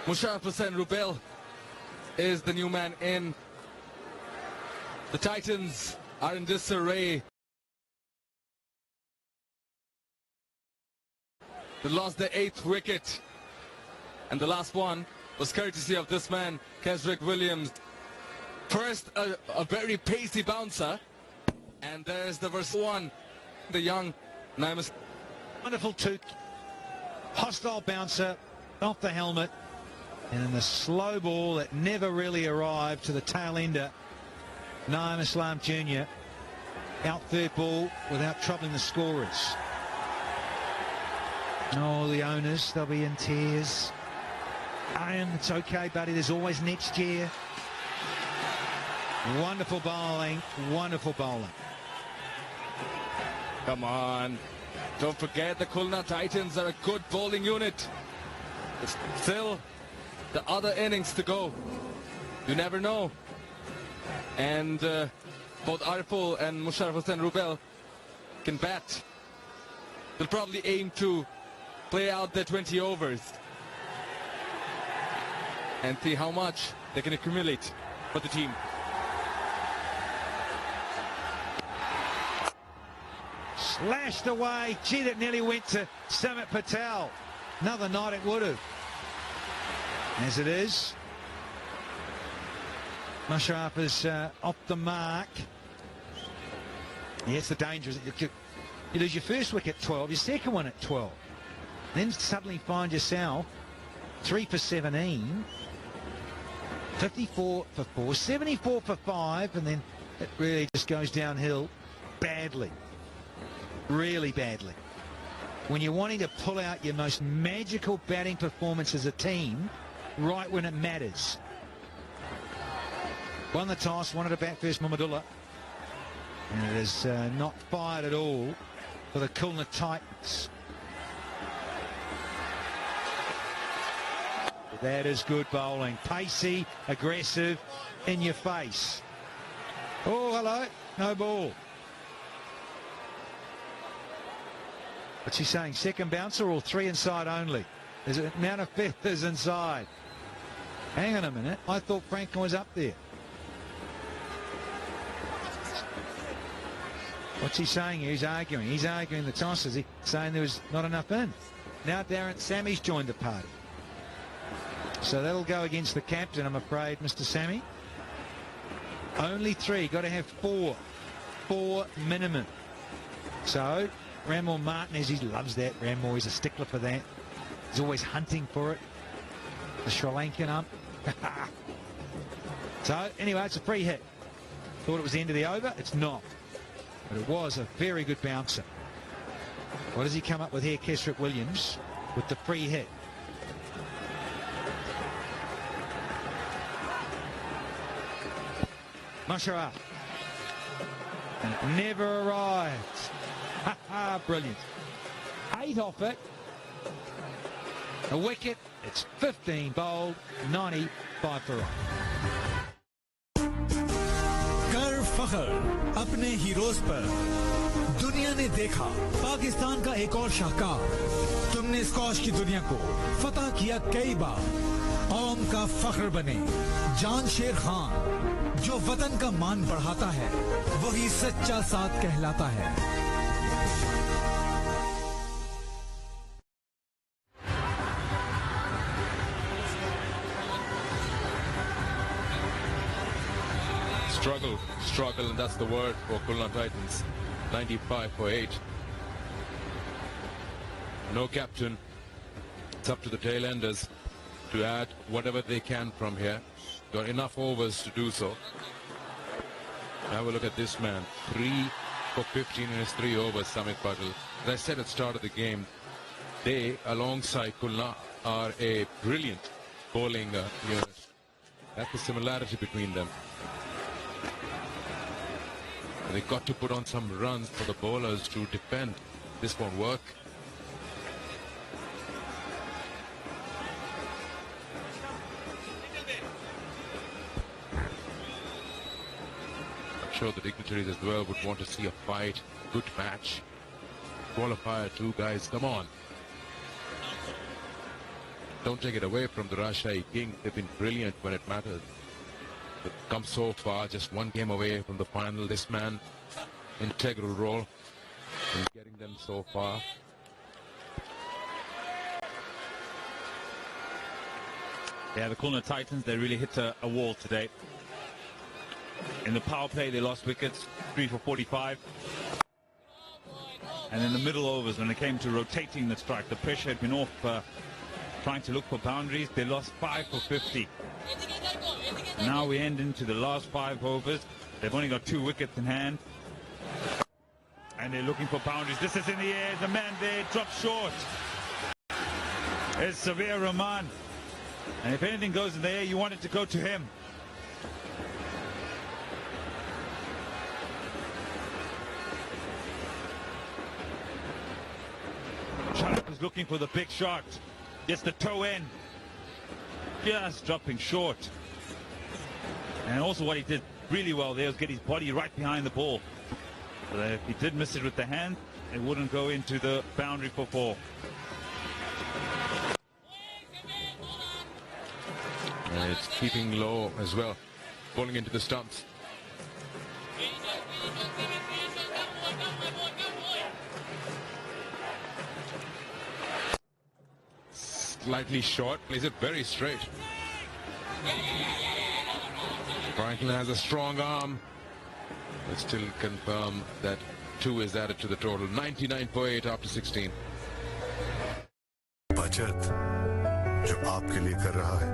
S10: Musharraf Hussain Rubel is the new man in. The Titans are in disarray. They lost their 8th wicket, and the last one was courtesy of this man, Kesrick Williams. First, a very pacey bouncer, and there's the verse 1, the young Naim.
S14: Wonderful hostile bouncer off the helmet, and in the slow ball that never really arrived to the tail ender, Naim Islam Jr. out third ball without troubling the scorers. Oh, the owners, they'll be in tears. Ian, it's okay, buddy, there's always next year. Wonderful bowling, wonderful bowling.
S10: Come on. Don't forget the Khulna Titans are a good bowling unit. It's still the other innings to go. You never know. And both Ariful and Musharraf Hussain Rubel can bat. They'll probably aim to play out their 20 overs and see how much they can accumulate for the team.
S14: Slashed away. Gee, that nearly went to Samit Patel. Another night it would have. As it is, Musharraf is off the mark. Yes, the danger is you lose your first wicket at 12, your second one at 12. Then suddenly find yourself 3 for 17, 54 for 4, 74 for 5, and then it really just goes downhill badly. Really badly. When you're wanting to pull out your most magical batting performance as a team, right when it matters. Won the toss, wanted to bat first, Mahmudullah. And it is not fired at all for the Khulna Titans. That is good bowling. Pacey, aggressive, in your face. Oh, hello. No ball. What's he saying? Second bouncer or 3 inside only? There's an amount of feathers inside. Hang on a minute. I thought Franklin was up there. What's he saying? He's arguing. He's arguing the toss. Is he saying there was not enough in? Now Darren Sammy's joined the party. So that'll go against the captain, I'm afraid, Mr. Sammy. Only 3. Got to have 4. 4 minimum. So Ramor Martinez, he loves that. Ramor, he's a stickler for that. He's always hunting for it. The Sri Lankan ump. So anyway, it's a free hit. Thought it was the end of the over. It's not. But it was a very good bouncer. What does he come up with here, Kesrick Williams, with the free hit? Musharraf. And it never arrived. Ha ha, brilliant. 8 off it. A wicket. It's 15 bowled, 95 for all.
S9: कर फखर अपने heroes पर दुनिया ने देखा पाकिस्तान का एक और शाहकार तुमने स्कॉश की दुनिया को फतह किया कई बार कौम का फख्र बने जान शेर खान जो वतन का मान बढ़ाता है वही सच्चा साथ कहलाता है
S10: Struggle, and that's the word for Khulna Titans. 95 for 8. No captain. It's up to the tail-enders to add whatever they can from here. Got enough overs to do so. Have a look at this man. 3 for 15 in his 3 overs, Samit Patel. As I said at the start of the game, they, alongside Khulna, are a brilliant bowling unit. That's the similarity between them. They got to put on some runs for the bowlers to defend. This won't work. I'm sure the dignitaries as well would want to see a fight, good match. Qualifier 2, guys, come on. Don't take it away from the Rajshahi Kings. They've been brilliant when it matters. They've come so far, just 1 game away from the final. This man, integral role in getting them so far.
S4: Yeah, the Khulna Titans, they really hit a wall today. In the power play, they lost wickets, 3 for 45. And in the middle overs, when it came to rotating the strike, the pressure had been off trying to look for boundaries. They lost 5 for 50. Now we end into the last 5 overs. They've only got 2 wickets in hand. And they're looking for boundaries. This is in the air. The man there drops short. It's Sabir Rahman. And if anything goes in the air, you want it to go to him. Sharp is looking for the big shot. Gets the toe in. Just dropping short. And also what he did really well there was get his body right behind the ball. So that if he did miss it with the hand, it wouldn't go into the boundary for 4.
S10: And it's keeping low as well, bowling into the stumps. slightly short, plays it very straight. Franklin has a strong arm, but still confirm that 2 is added to the total. 99.8 after 16.
S15: बचत जो आपके लिए कर रहा है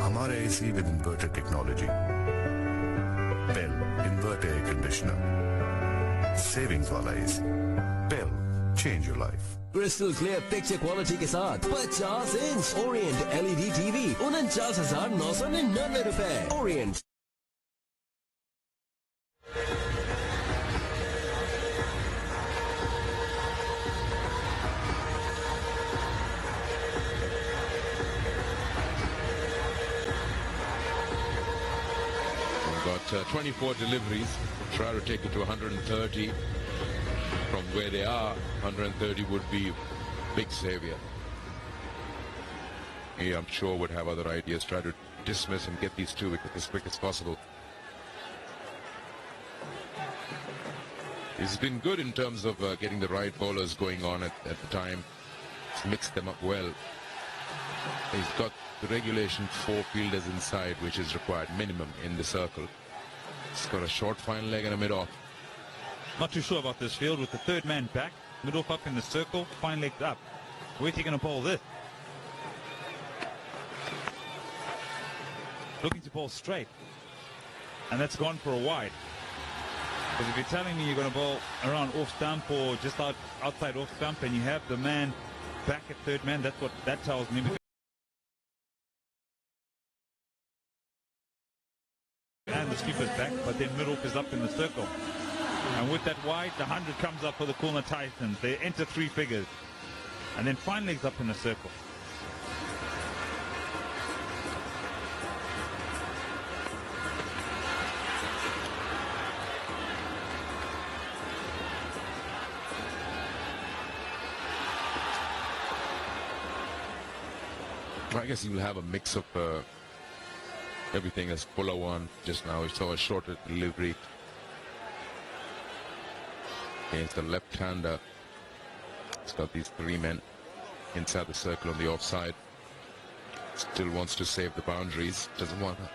S15: हमारे AC with inverter technology Pel inverter air conditioner savings वाला AC Pel change your life
S11: crystal clear picture quality के साथ 50 इंच ओरिएंट एलईडी टीवी 49,999 रुपए। Orient
S10: Got 24 deliveries. Try to take it to 130 from where they are. 130 would be big savior. He, I'm sure, would have other ideas. Try to dismiss and get these 2 wickets as quick as possible. He's been good in terms of getting the right bowlers going on at the time. He's mixed them up well. He's got the regulation 4 fielders inside, which is required minimum in the circle. He's got a short fine leg and a mid-off.
S4: Not too sure about this field with the 3rd man back, mid-off up in the circle, fine legs up. Where's he going to bowl this? Looking to bowl straight, and that's gone for a wide. Because if you're telling me you're going to bowl around off stump or just outside off stump, and you have the man back at 3rd man, that's what that tells me. And the skipper's back, but then mid-off is up in the circle. And with that wide, the 100 comes up for the Khulna Titans. They enter 3 figures. And then fine legs up in the circle.
S10: I guess you'll have a mix of everything as Fuller won just now. We saw a shorter delivery against the left-hander. He's got these 3 men inside the circle on the offside. Still wants to save the boundaries. Doesn't want to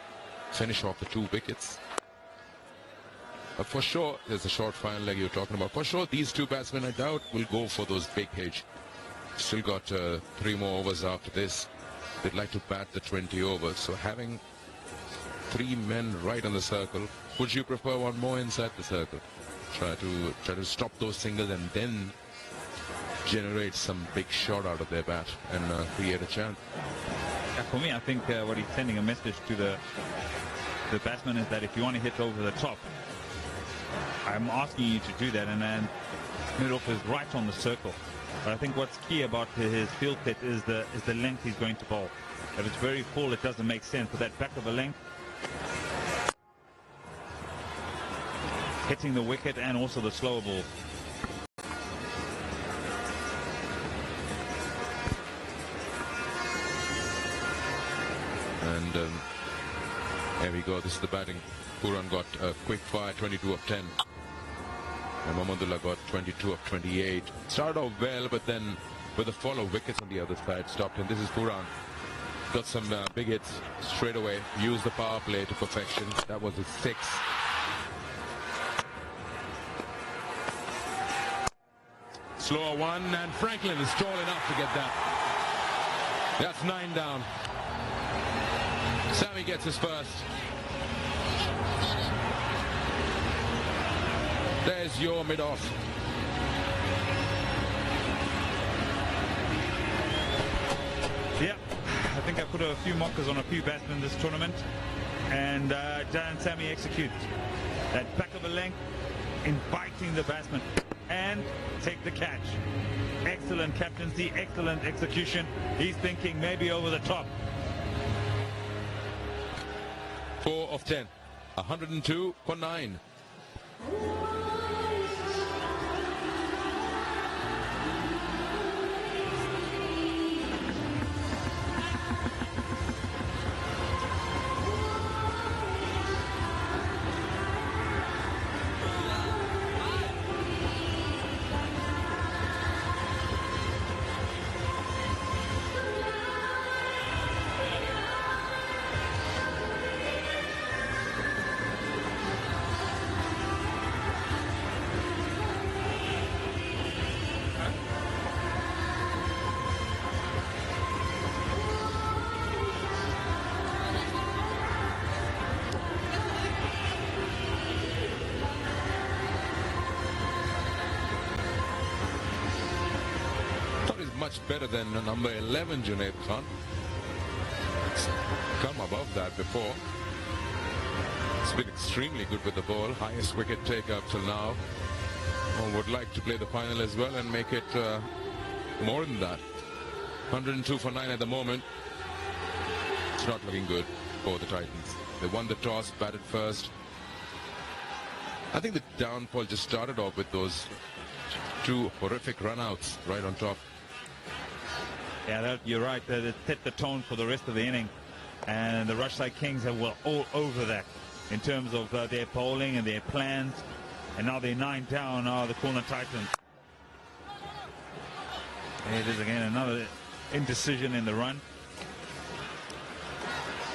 S10: finish off the 2 wickets. But for sure, there's a short fine leg you're talking about. For sure, these 2 batsmen, I doubt, will go for those big hits. Still got 3 more overs after this. They'd like to bat the 20 overs. So having 3 men right on the circle, would you prefer 1 more inside the circle? Try to stop those singles and then generate some big shot out of their bat and create a chance.
S4: Yeah, for me, I think what he's sending a message to the batsman is that if you want to hit over the top, I'm asking you to do that, and then mid-off is right on the circle. But I think what's key about his field set is the length he's going to bowl. If it's very full, it doesn't make sense. But that back of a length, hitting the wicket and also the slower ball.
S10: And there we go. This is the batting. Puran got a quick fire, 22 of 10. And Mahmudullah got 22 of 28. Started off well, but then with a fall of wickets on the other side, stopped him. This is Puran. Got some big hits straight away. Used the power play to perfection. That was his 6th. Slower one, and Franklin is tall enough to get that. That's 9 down. Sammy gets his first. There's your mid-off.
S4: Yeah, I think I put a few mockers on a few batsmen this tournament, and Dan Sammy executes that back of a length, inviting the batsman, and take the catch. Excellent captaincy, excellent execution. He's thinking maybe over the top.
S10: 4 of 10, 102 for 9.
S18: much better than number 11, Junaid Khan. It's come above that before. It's been extremely good with the ball. Highest wicket take up till now. One would like to play the final as well and make it more than that. 102 for 9 at the moment. It's not looking good for the Titans. They won the toss, batted first. I think the downfall just started off with those 2 horrific runouts right on top.
S4: Yeah, you're right. It set the tone for the rest of the inning. And the Rajshahi Kings were all over that in terms of their bowling and their plans. And now they're 9 down, the Khulna Titans. There it is again, another indecision in the run.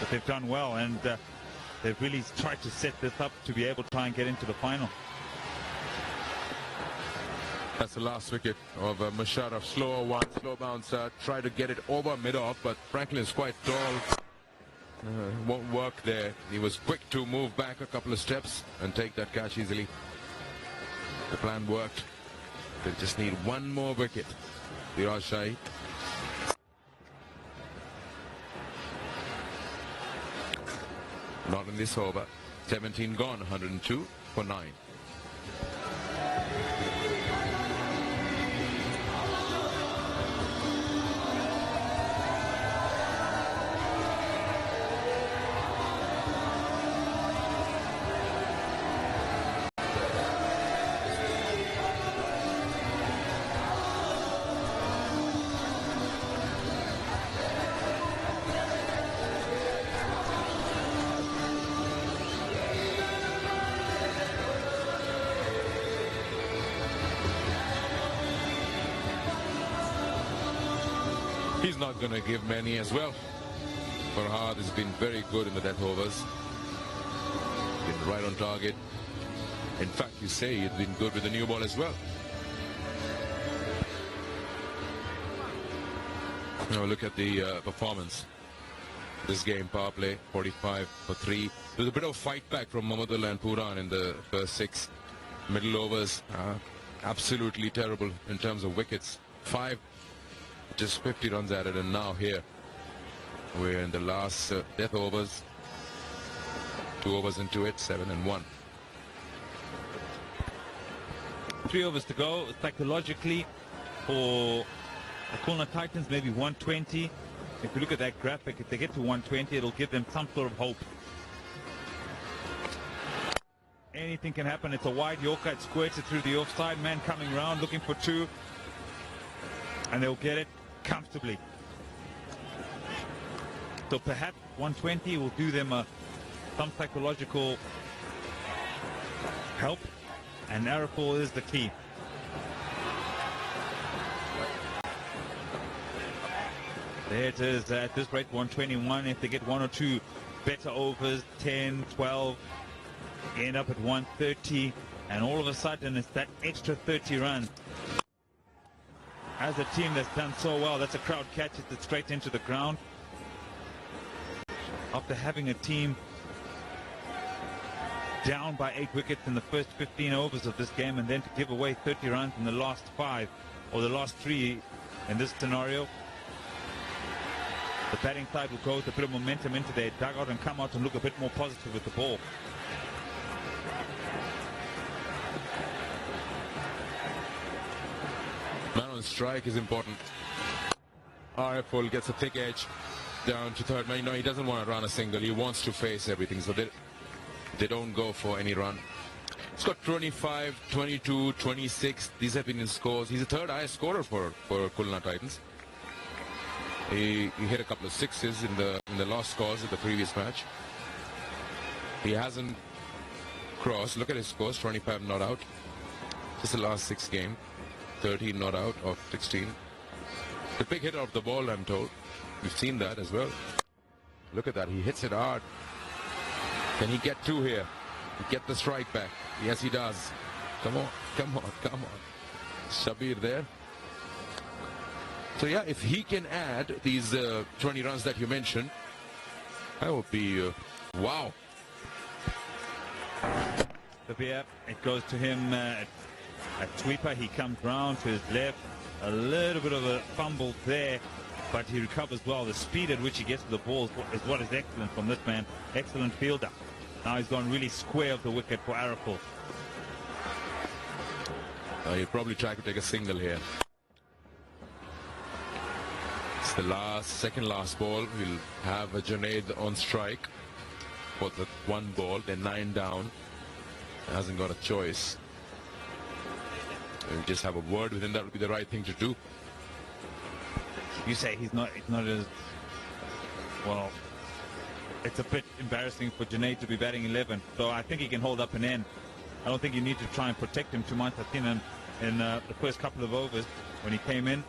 S4: But they've done well, and they've really tried to set this up to be able to try and get into the final.
S18: That's the last wicket of Musharraf. Slower one, slow bouncer. Try to get it over mid-off, but Franklin is quite tall. Won't work there. He was quick to move back a couple of steps and take that catch easily. The plan worked. They just need one more wicket. The Rajshahi. Not in this over. 17 gone, 102 for 9. He's not going to give many as well. Farhad has been very good in the death overs. Been right on target. In fact, you say he's been good with the new ball as well. Now look at the performance. This game, power play, 45 for 3. There's a bit of fight back from Mahmudullah and Puran in the first 6. Middle overs, absolutely terrible in terms of wickets. 5. Just 50 runs added, and now here we're in the last death overs. 2 overs into it, 7 and 1.
S4: 3 overs to go. Psychologically, for the Khulna Titans, maybe 120. If you look at that graphic, if they get to 120, it'll give them some sort of hope. Anything can happen. It's a wide Yorker. It squirts it through the offside. Man coming round, looking for 2. And they'll get it comfortably. So perhaps 120 will do them some psychological help, and narrow ball is the key. There it is at this rate, 121. If they get 1 or 2 better overs, 10, 12, end up at 130, and all of a sudden it's that extra 30 runs. As a team that's done so well, that's a crowd catch, it's straight into the ground. After having a team down by 8 wickets in the first 15 overs of this game, and then to give away 30 runs in the last 5, or the last 3 in this scenario, the batting side will go with a bit of momentum into their dugout and come out and look a bit more positive with the ball.
S18: Man on strike is important. RFL gets a thick edge down to third man. No, he doesn't want to run a single. He wants to face everything, so they don't go for any run. He's got 25, 22, 26. These have been his scores. He's the 3rd highest scorer for Khulna Titans. He hit a couple of 6s in the last scores of the previous match. He hasn't crossed. Look at his scores. 25 not out. Just the last 6 games. 13 not out of 16. The big hitter of the ball, I'm told. We've seen that as well. Look at that. He hits it hard. Can he get 2 here? Get the strike back. Yes, he does. Come on, come on, come on. Shabir there. So yeah, if he can add these 20 runs that you mentioned, that would be wow.
S4: Shabir, it goes to him at sweeper. He comes round to his left, A little bit of a fumble there, but he recovers well. The speed at which he gets to the ball is what is excellent from this man. Excellent fielder. Now he's gone really square of the wicket for Araful.
S18: He'll probably try to take a single here. It's the second last ball. We'll have a Junaid on strike for the one ball. They're 9 down. Hasn't got a choice. We'll just have a word with him. That would be the right thing to do.
S4: You say he's not as well. It's a bit embarrassing for Junaid to be batting 11, so I think he can hold up an end. I don't think you need to try and protect him too much. I've seen him in the first couple of overs when he came in,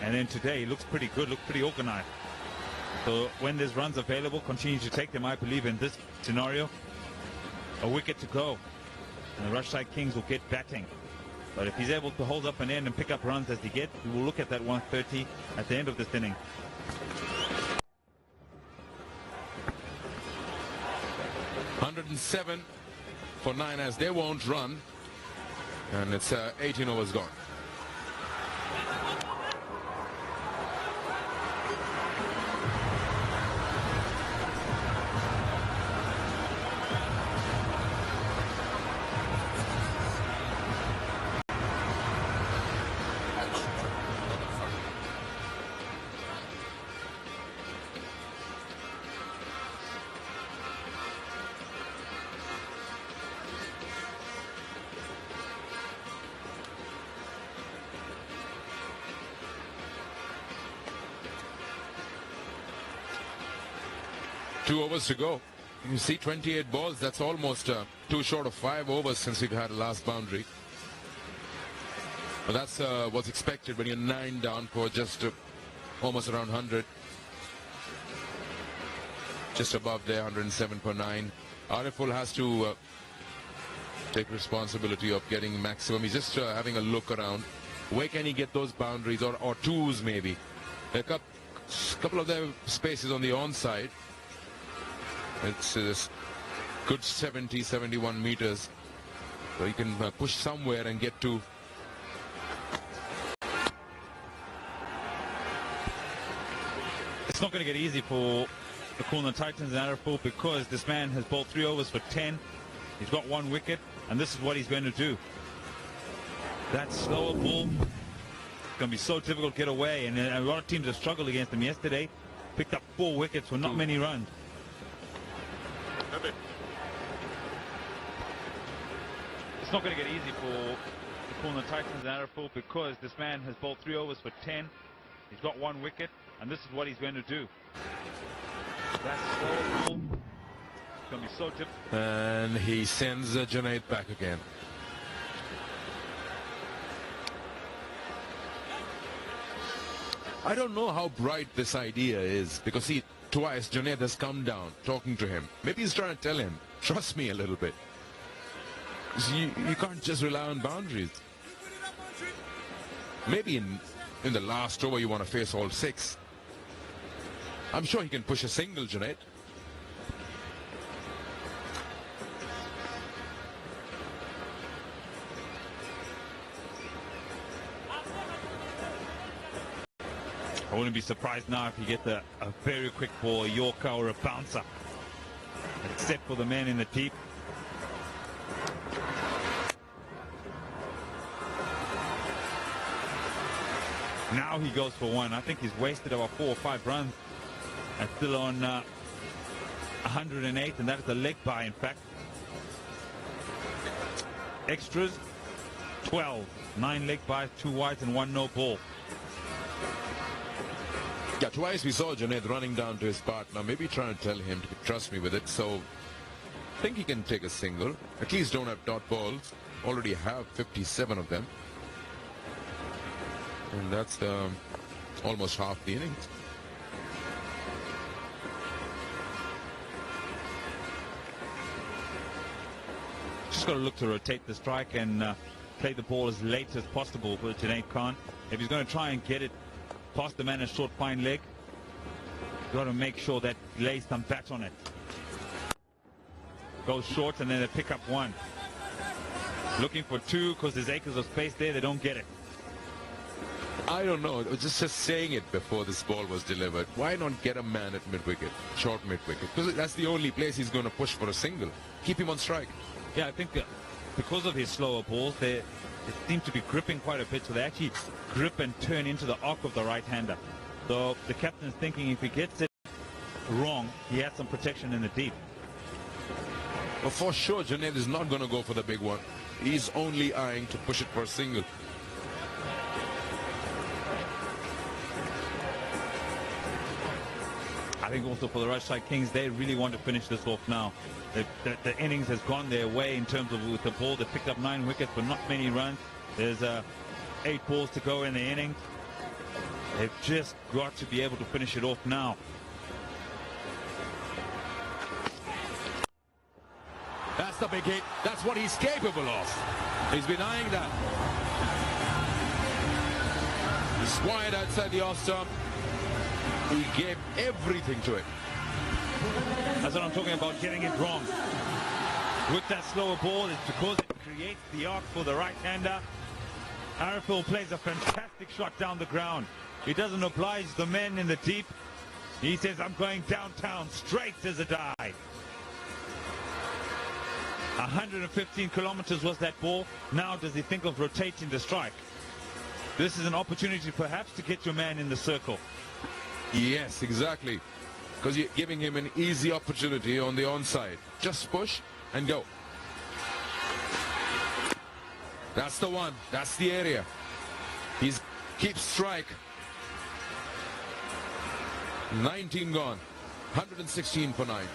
S4: and then today he looks pretty good, looks pretty organized. So when there's runs available, continue to take them. I believe in this scenario, a wicket to go, and the Rajshahi Kings will get batting. But if he's able to hold up an end and pick up runs as he gets, we will look at that 130 at the end of this inning.
S18: $107 for 9 as they won't run, and it's 18 overs gone. Two overs to go. You see 28 balls. That's almost too short of 5 overs since we've had a last boundary. But that's what's expected when you're 9 down for just almost around 100. Just above there, 107 per 9. Ariful has to take responsibility of getting maximum. He's just having a look around. Where can he get those boundaries or twos maybe? A couple of their spaces on the onside. It's a good 70, 71 meters. So you can push somewhere and get to.
S4: It's not going to get easy for the Khulna Titans and Araful because this man has bowled 3 overs for 10. He's got 1 wicket, and this is what he's going to do. That slower ball is going to be so difficult to get away, and a lot of teams have struggled against him yesterday. Picked up 4 wickets for not many runs. It's not going to get easy for the Khulna Titans and Araful because this man has bowled 3 overs for 10. He's got 1 wicket, and this is what he's going to do. That slow ball is going to be so difficult.
S18: And he sends Junaid back again. I don't know how bright this idea is because see, twice Junaid has come down talking to him. Maybe he's trying to tell him, trust me a little bit. You can't just rely on boundaries. Maybe in the last over you want to face all 6. I'm sure he can push a single, Junaid.
S4: I wouldn't be surprised now if he gets a very quick ball, a Yorker or a bouncer. Except for the man in the deep. Now he goes for 1. I think he's wasted about 4 or 5 runs. And still on 108, and that is a leg by, in fact. Extras, 12. 9 leg buys, 2 wides, and 1 no ball.
S18: Yeah, twice we saw Junaid running down to his partner, maybe trying to tell him to trust me with it. So I think he can take a single. At least don't have dot balls. Already have 57 of them. And that's almost half the innings.
S4: Just got to look to rotate the strike and play the ball as late as possible for Junaid Khan. If he's going to try and get it past the man a short fine leg, you've got to make sure that he lays some bat on it. Goes short and then they pick up 1. Looking for 2 because there's acres of space there, they don't get it.
S18: I don't know. It was just saying it before this ball was delivered. Why not get a man at mid-wicket, short mid-wicket? Because that's the only place he's going to push for a single. Keep him on strike.
S4: Yeah, I think because of his slower balls, they seem to be gripping quite a bit, so they actually grip and turn into the arc of the right-hander. So the captain's thinking if he gets it wrong, he has some protection in the deep.
S18: But for sure, Junaid is not going to go for the big one. He's only eyeing to push it for a single.
S4: I think also for the Rajshahi Kings, they really want to finish this off now. The innings has gone their way in terms of with the ball. They picked up 9 wickets, but not many runs. There's 8 balls to go in the innings. They've just got to be able to finish it off now.
S18: That's the big hit. That's what he's capable of. He's been eyeing that. He's wide outside the off stump. He gave everything to it.
S4: That's what I'm talking about, getting it wrong. With that slower ball, it's because it creates the arc for the right-hander. Arifil plays a fantastic shot down the ground. He doesn't oblige the men in the deep. He says, I'm going downtown, straight as a die. 115 kilometers was that ball. Now does he think of rotating the strike? This is an opportunity perhaps to get your man in the circle.
S18: Yes, exactly. Because you're giving him an easy opportunity on the onside. Just push and go. That's the one. That's the area. He keeps strike. 19 gone. 116 for 9.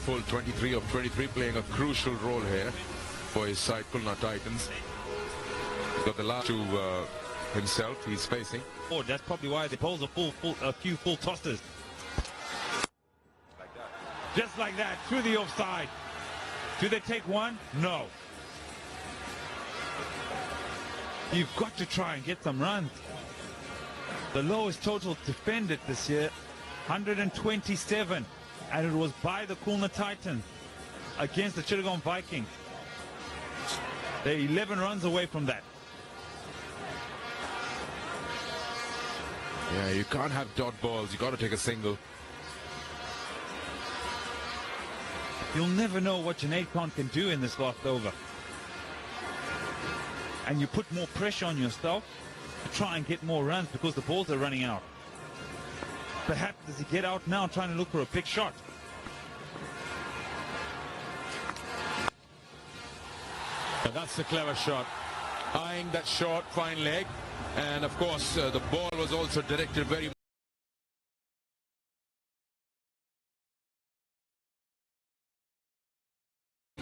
S18: Full 23 of 23, playing a crucial role here for his side, Khulna Titans. He's got the last two himself he's facing.
S4: Oh, that's probably why they pose a few full tosses.
S18: Like that.
S4: Just like that, through the offside. Do they take one? No. You've got to try and get some runs. The lowest total defended this year, 127. And it was by the Khulna Titans against the Chittagong Vikings. They're 11 runs away from that.
S18: Yeah, you can't have dot balls. You got to take a single.
S4: You'll never know what Junaid Khan can do in this last over. And you put more pressure on yourself to try and get more runs because the balls are running out. Perhaps does he get out now trying to look for a big shot?
S18: And that's a clever shot. Eyeing that short, fine leg. And of course, the ball was also directed very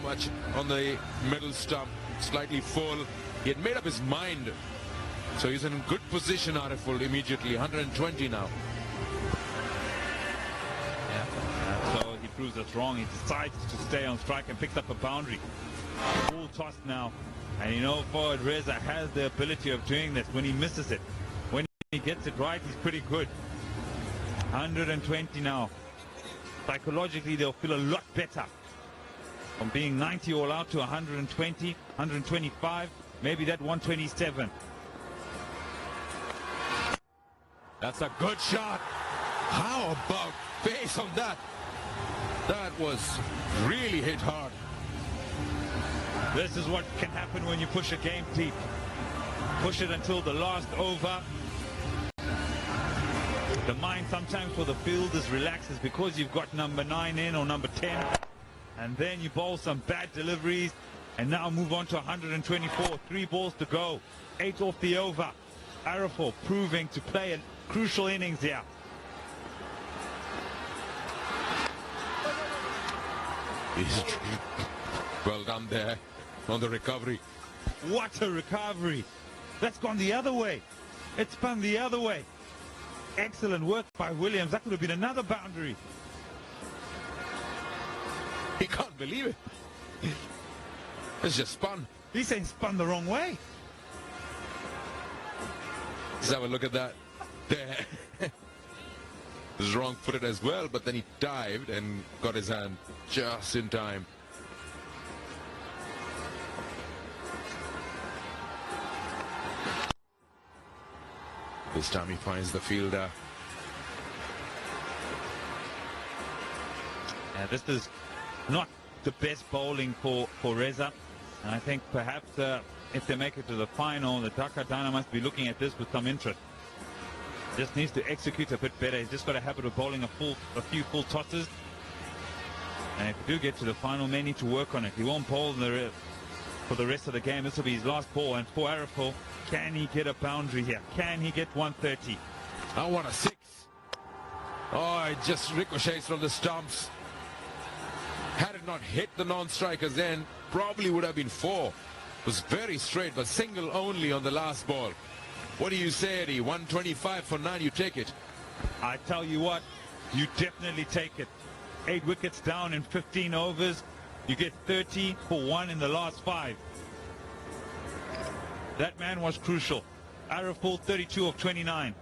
S18: much on the middle stump, slightly full. He had made up his mind. So he's in good position, Ariful, immediately. 120 now.
S4: So he proves us wrong. He decides to stay on strike and picks up a boundary. Full toss now. And you know, forward Reza has the ability of doing this when he misses it. When he gets it right, he's pretty good. 120 now. Psychologically, they'll feel a lot better. From being 90 all out to 120, 125, maybe that 127.
S18: That's a good shot. How about face on that? That was really hit hard.
S4: This is what can happen when you push a game deep. Push it until the last over. The mind sometimes for the fielders relaxes because you've got number 9 in or number 10. And then you bowl some bad deliveries. And now move on to 124. 3 balls to go. 8 off the over. Arafat proving to play a crucial innings here.
S18: Well done there on the recovery.
S4: What a recovery. That's gone the other way. It's spun the other way. Excellent work by Williams. That could have been another boundary.
S18: He can't believe it. It's just spun.
S4: He's saying spun the wrong way.
S18: Let's have a look at that. There. This is wrong-footed as well, but then he dived and got his hand just in time. This time he finds the fielder.
S4: This is not the best bowling for Reza. And I think perhaps if they make it to the final, the Dhaka Dynamos be looking at this with some interest. Just needs to execute a bit better. He's just got a habit of bowling a few full tosses. And if you do get to the final, may need to work on it. He won't bowl for the rest of the game. This will be his last ball. And for Arafat, can he get a boundary here? Can he get 130?
S18: I want a 6. Oh, it just ricochets from the stumps. Had it not hit the non-strikers then, probably would have been 4. It was very straight, but single only on the last ball. What do you say, Eddie? 125 for 9, you take it?
S4: I tell you what, you definitely take it. 8 wickets down in 15 overs. You get 30 for 1 in the last 5. That man was crucial. Arafat 32 of 29.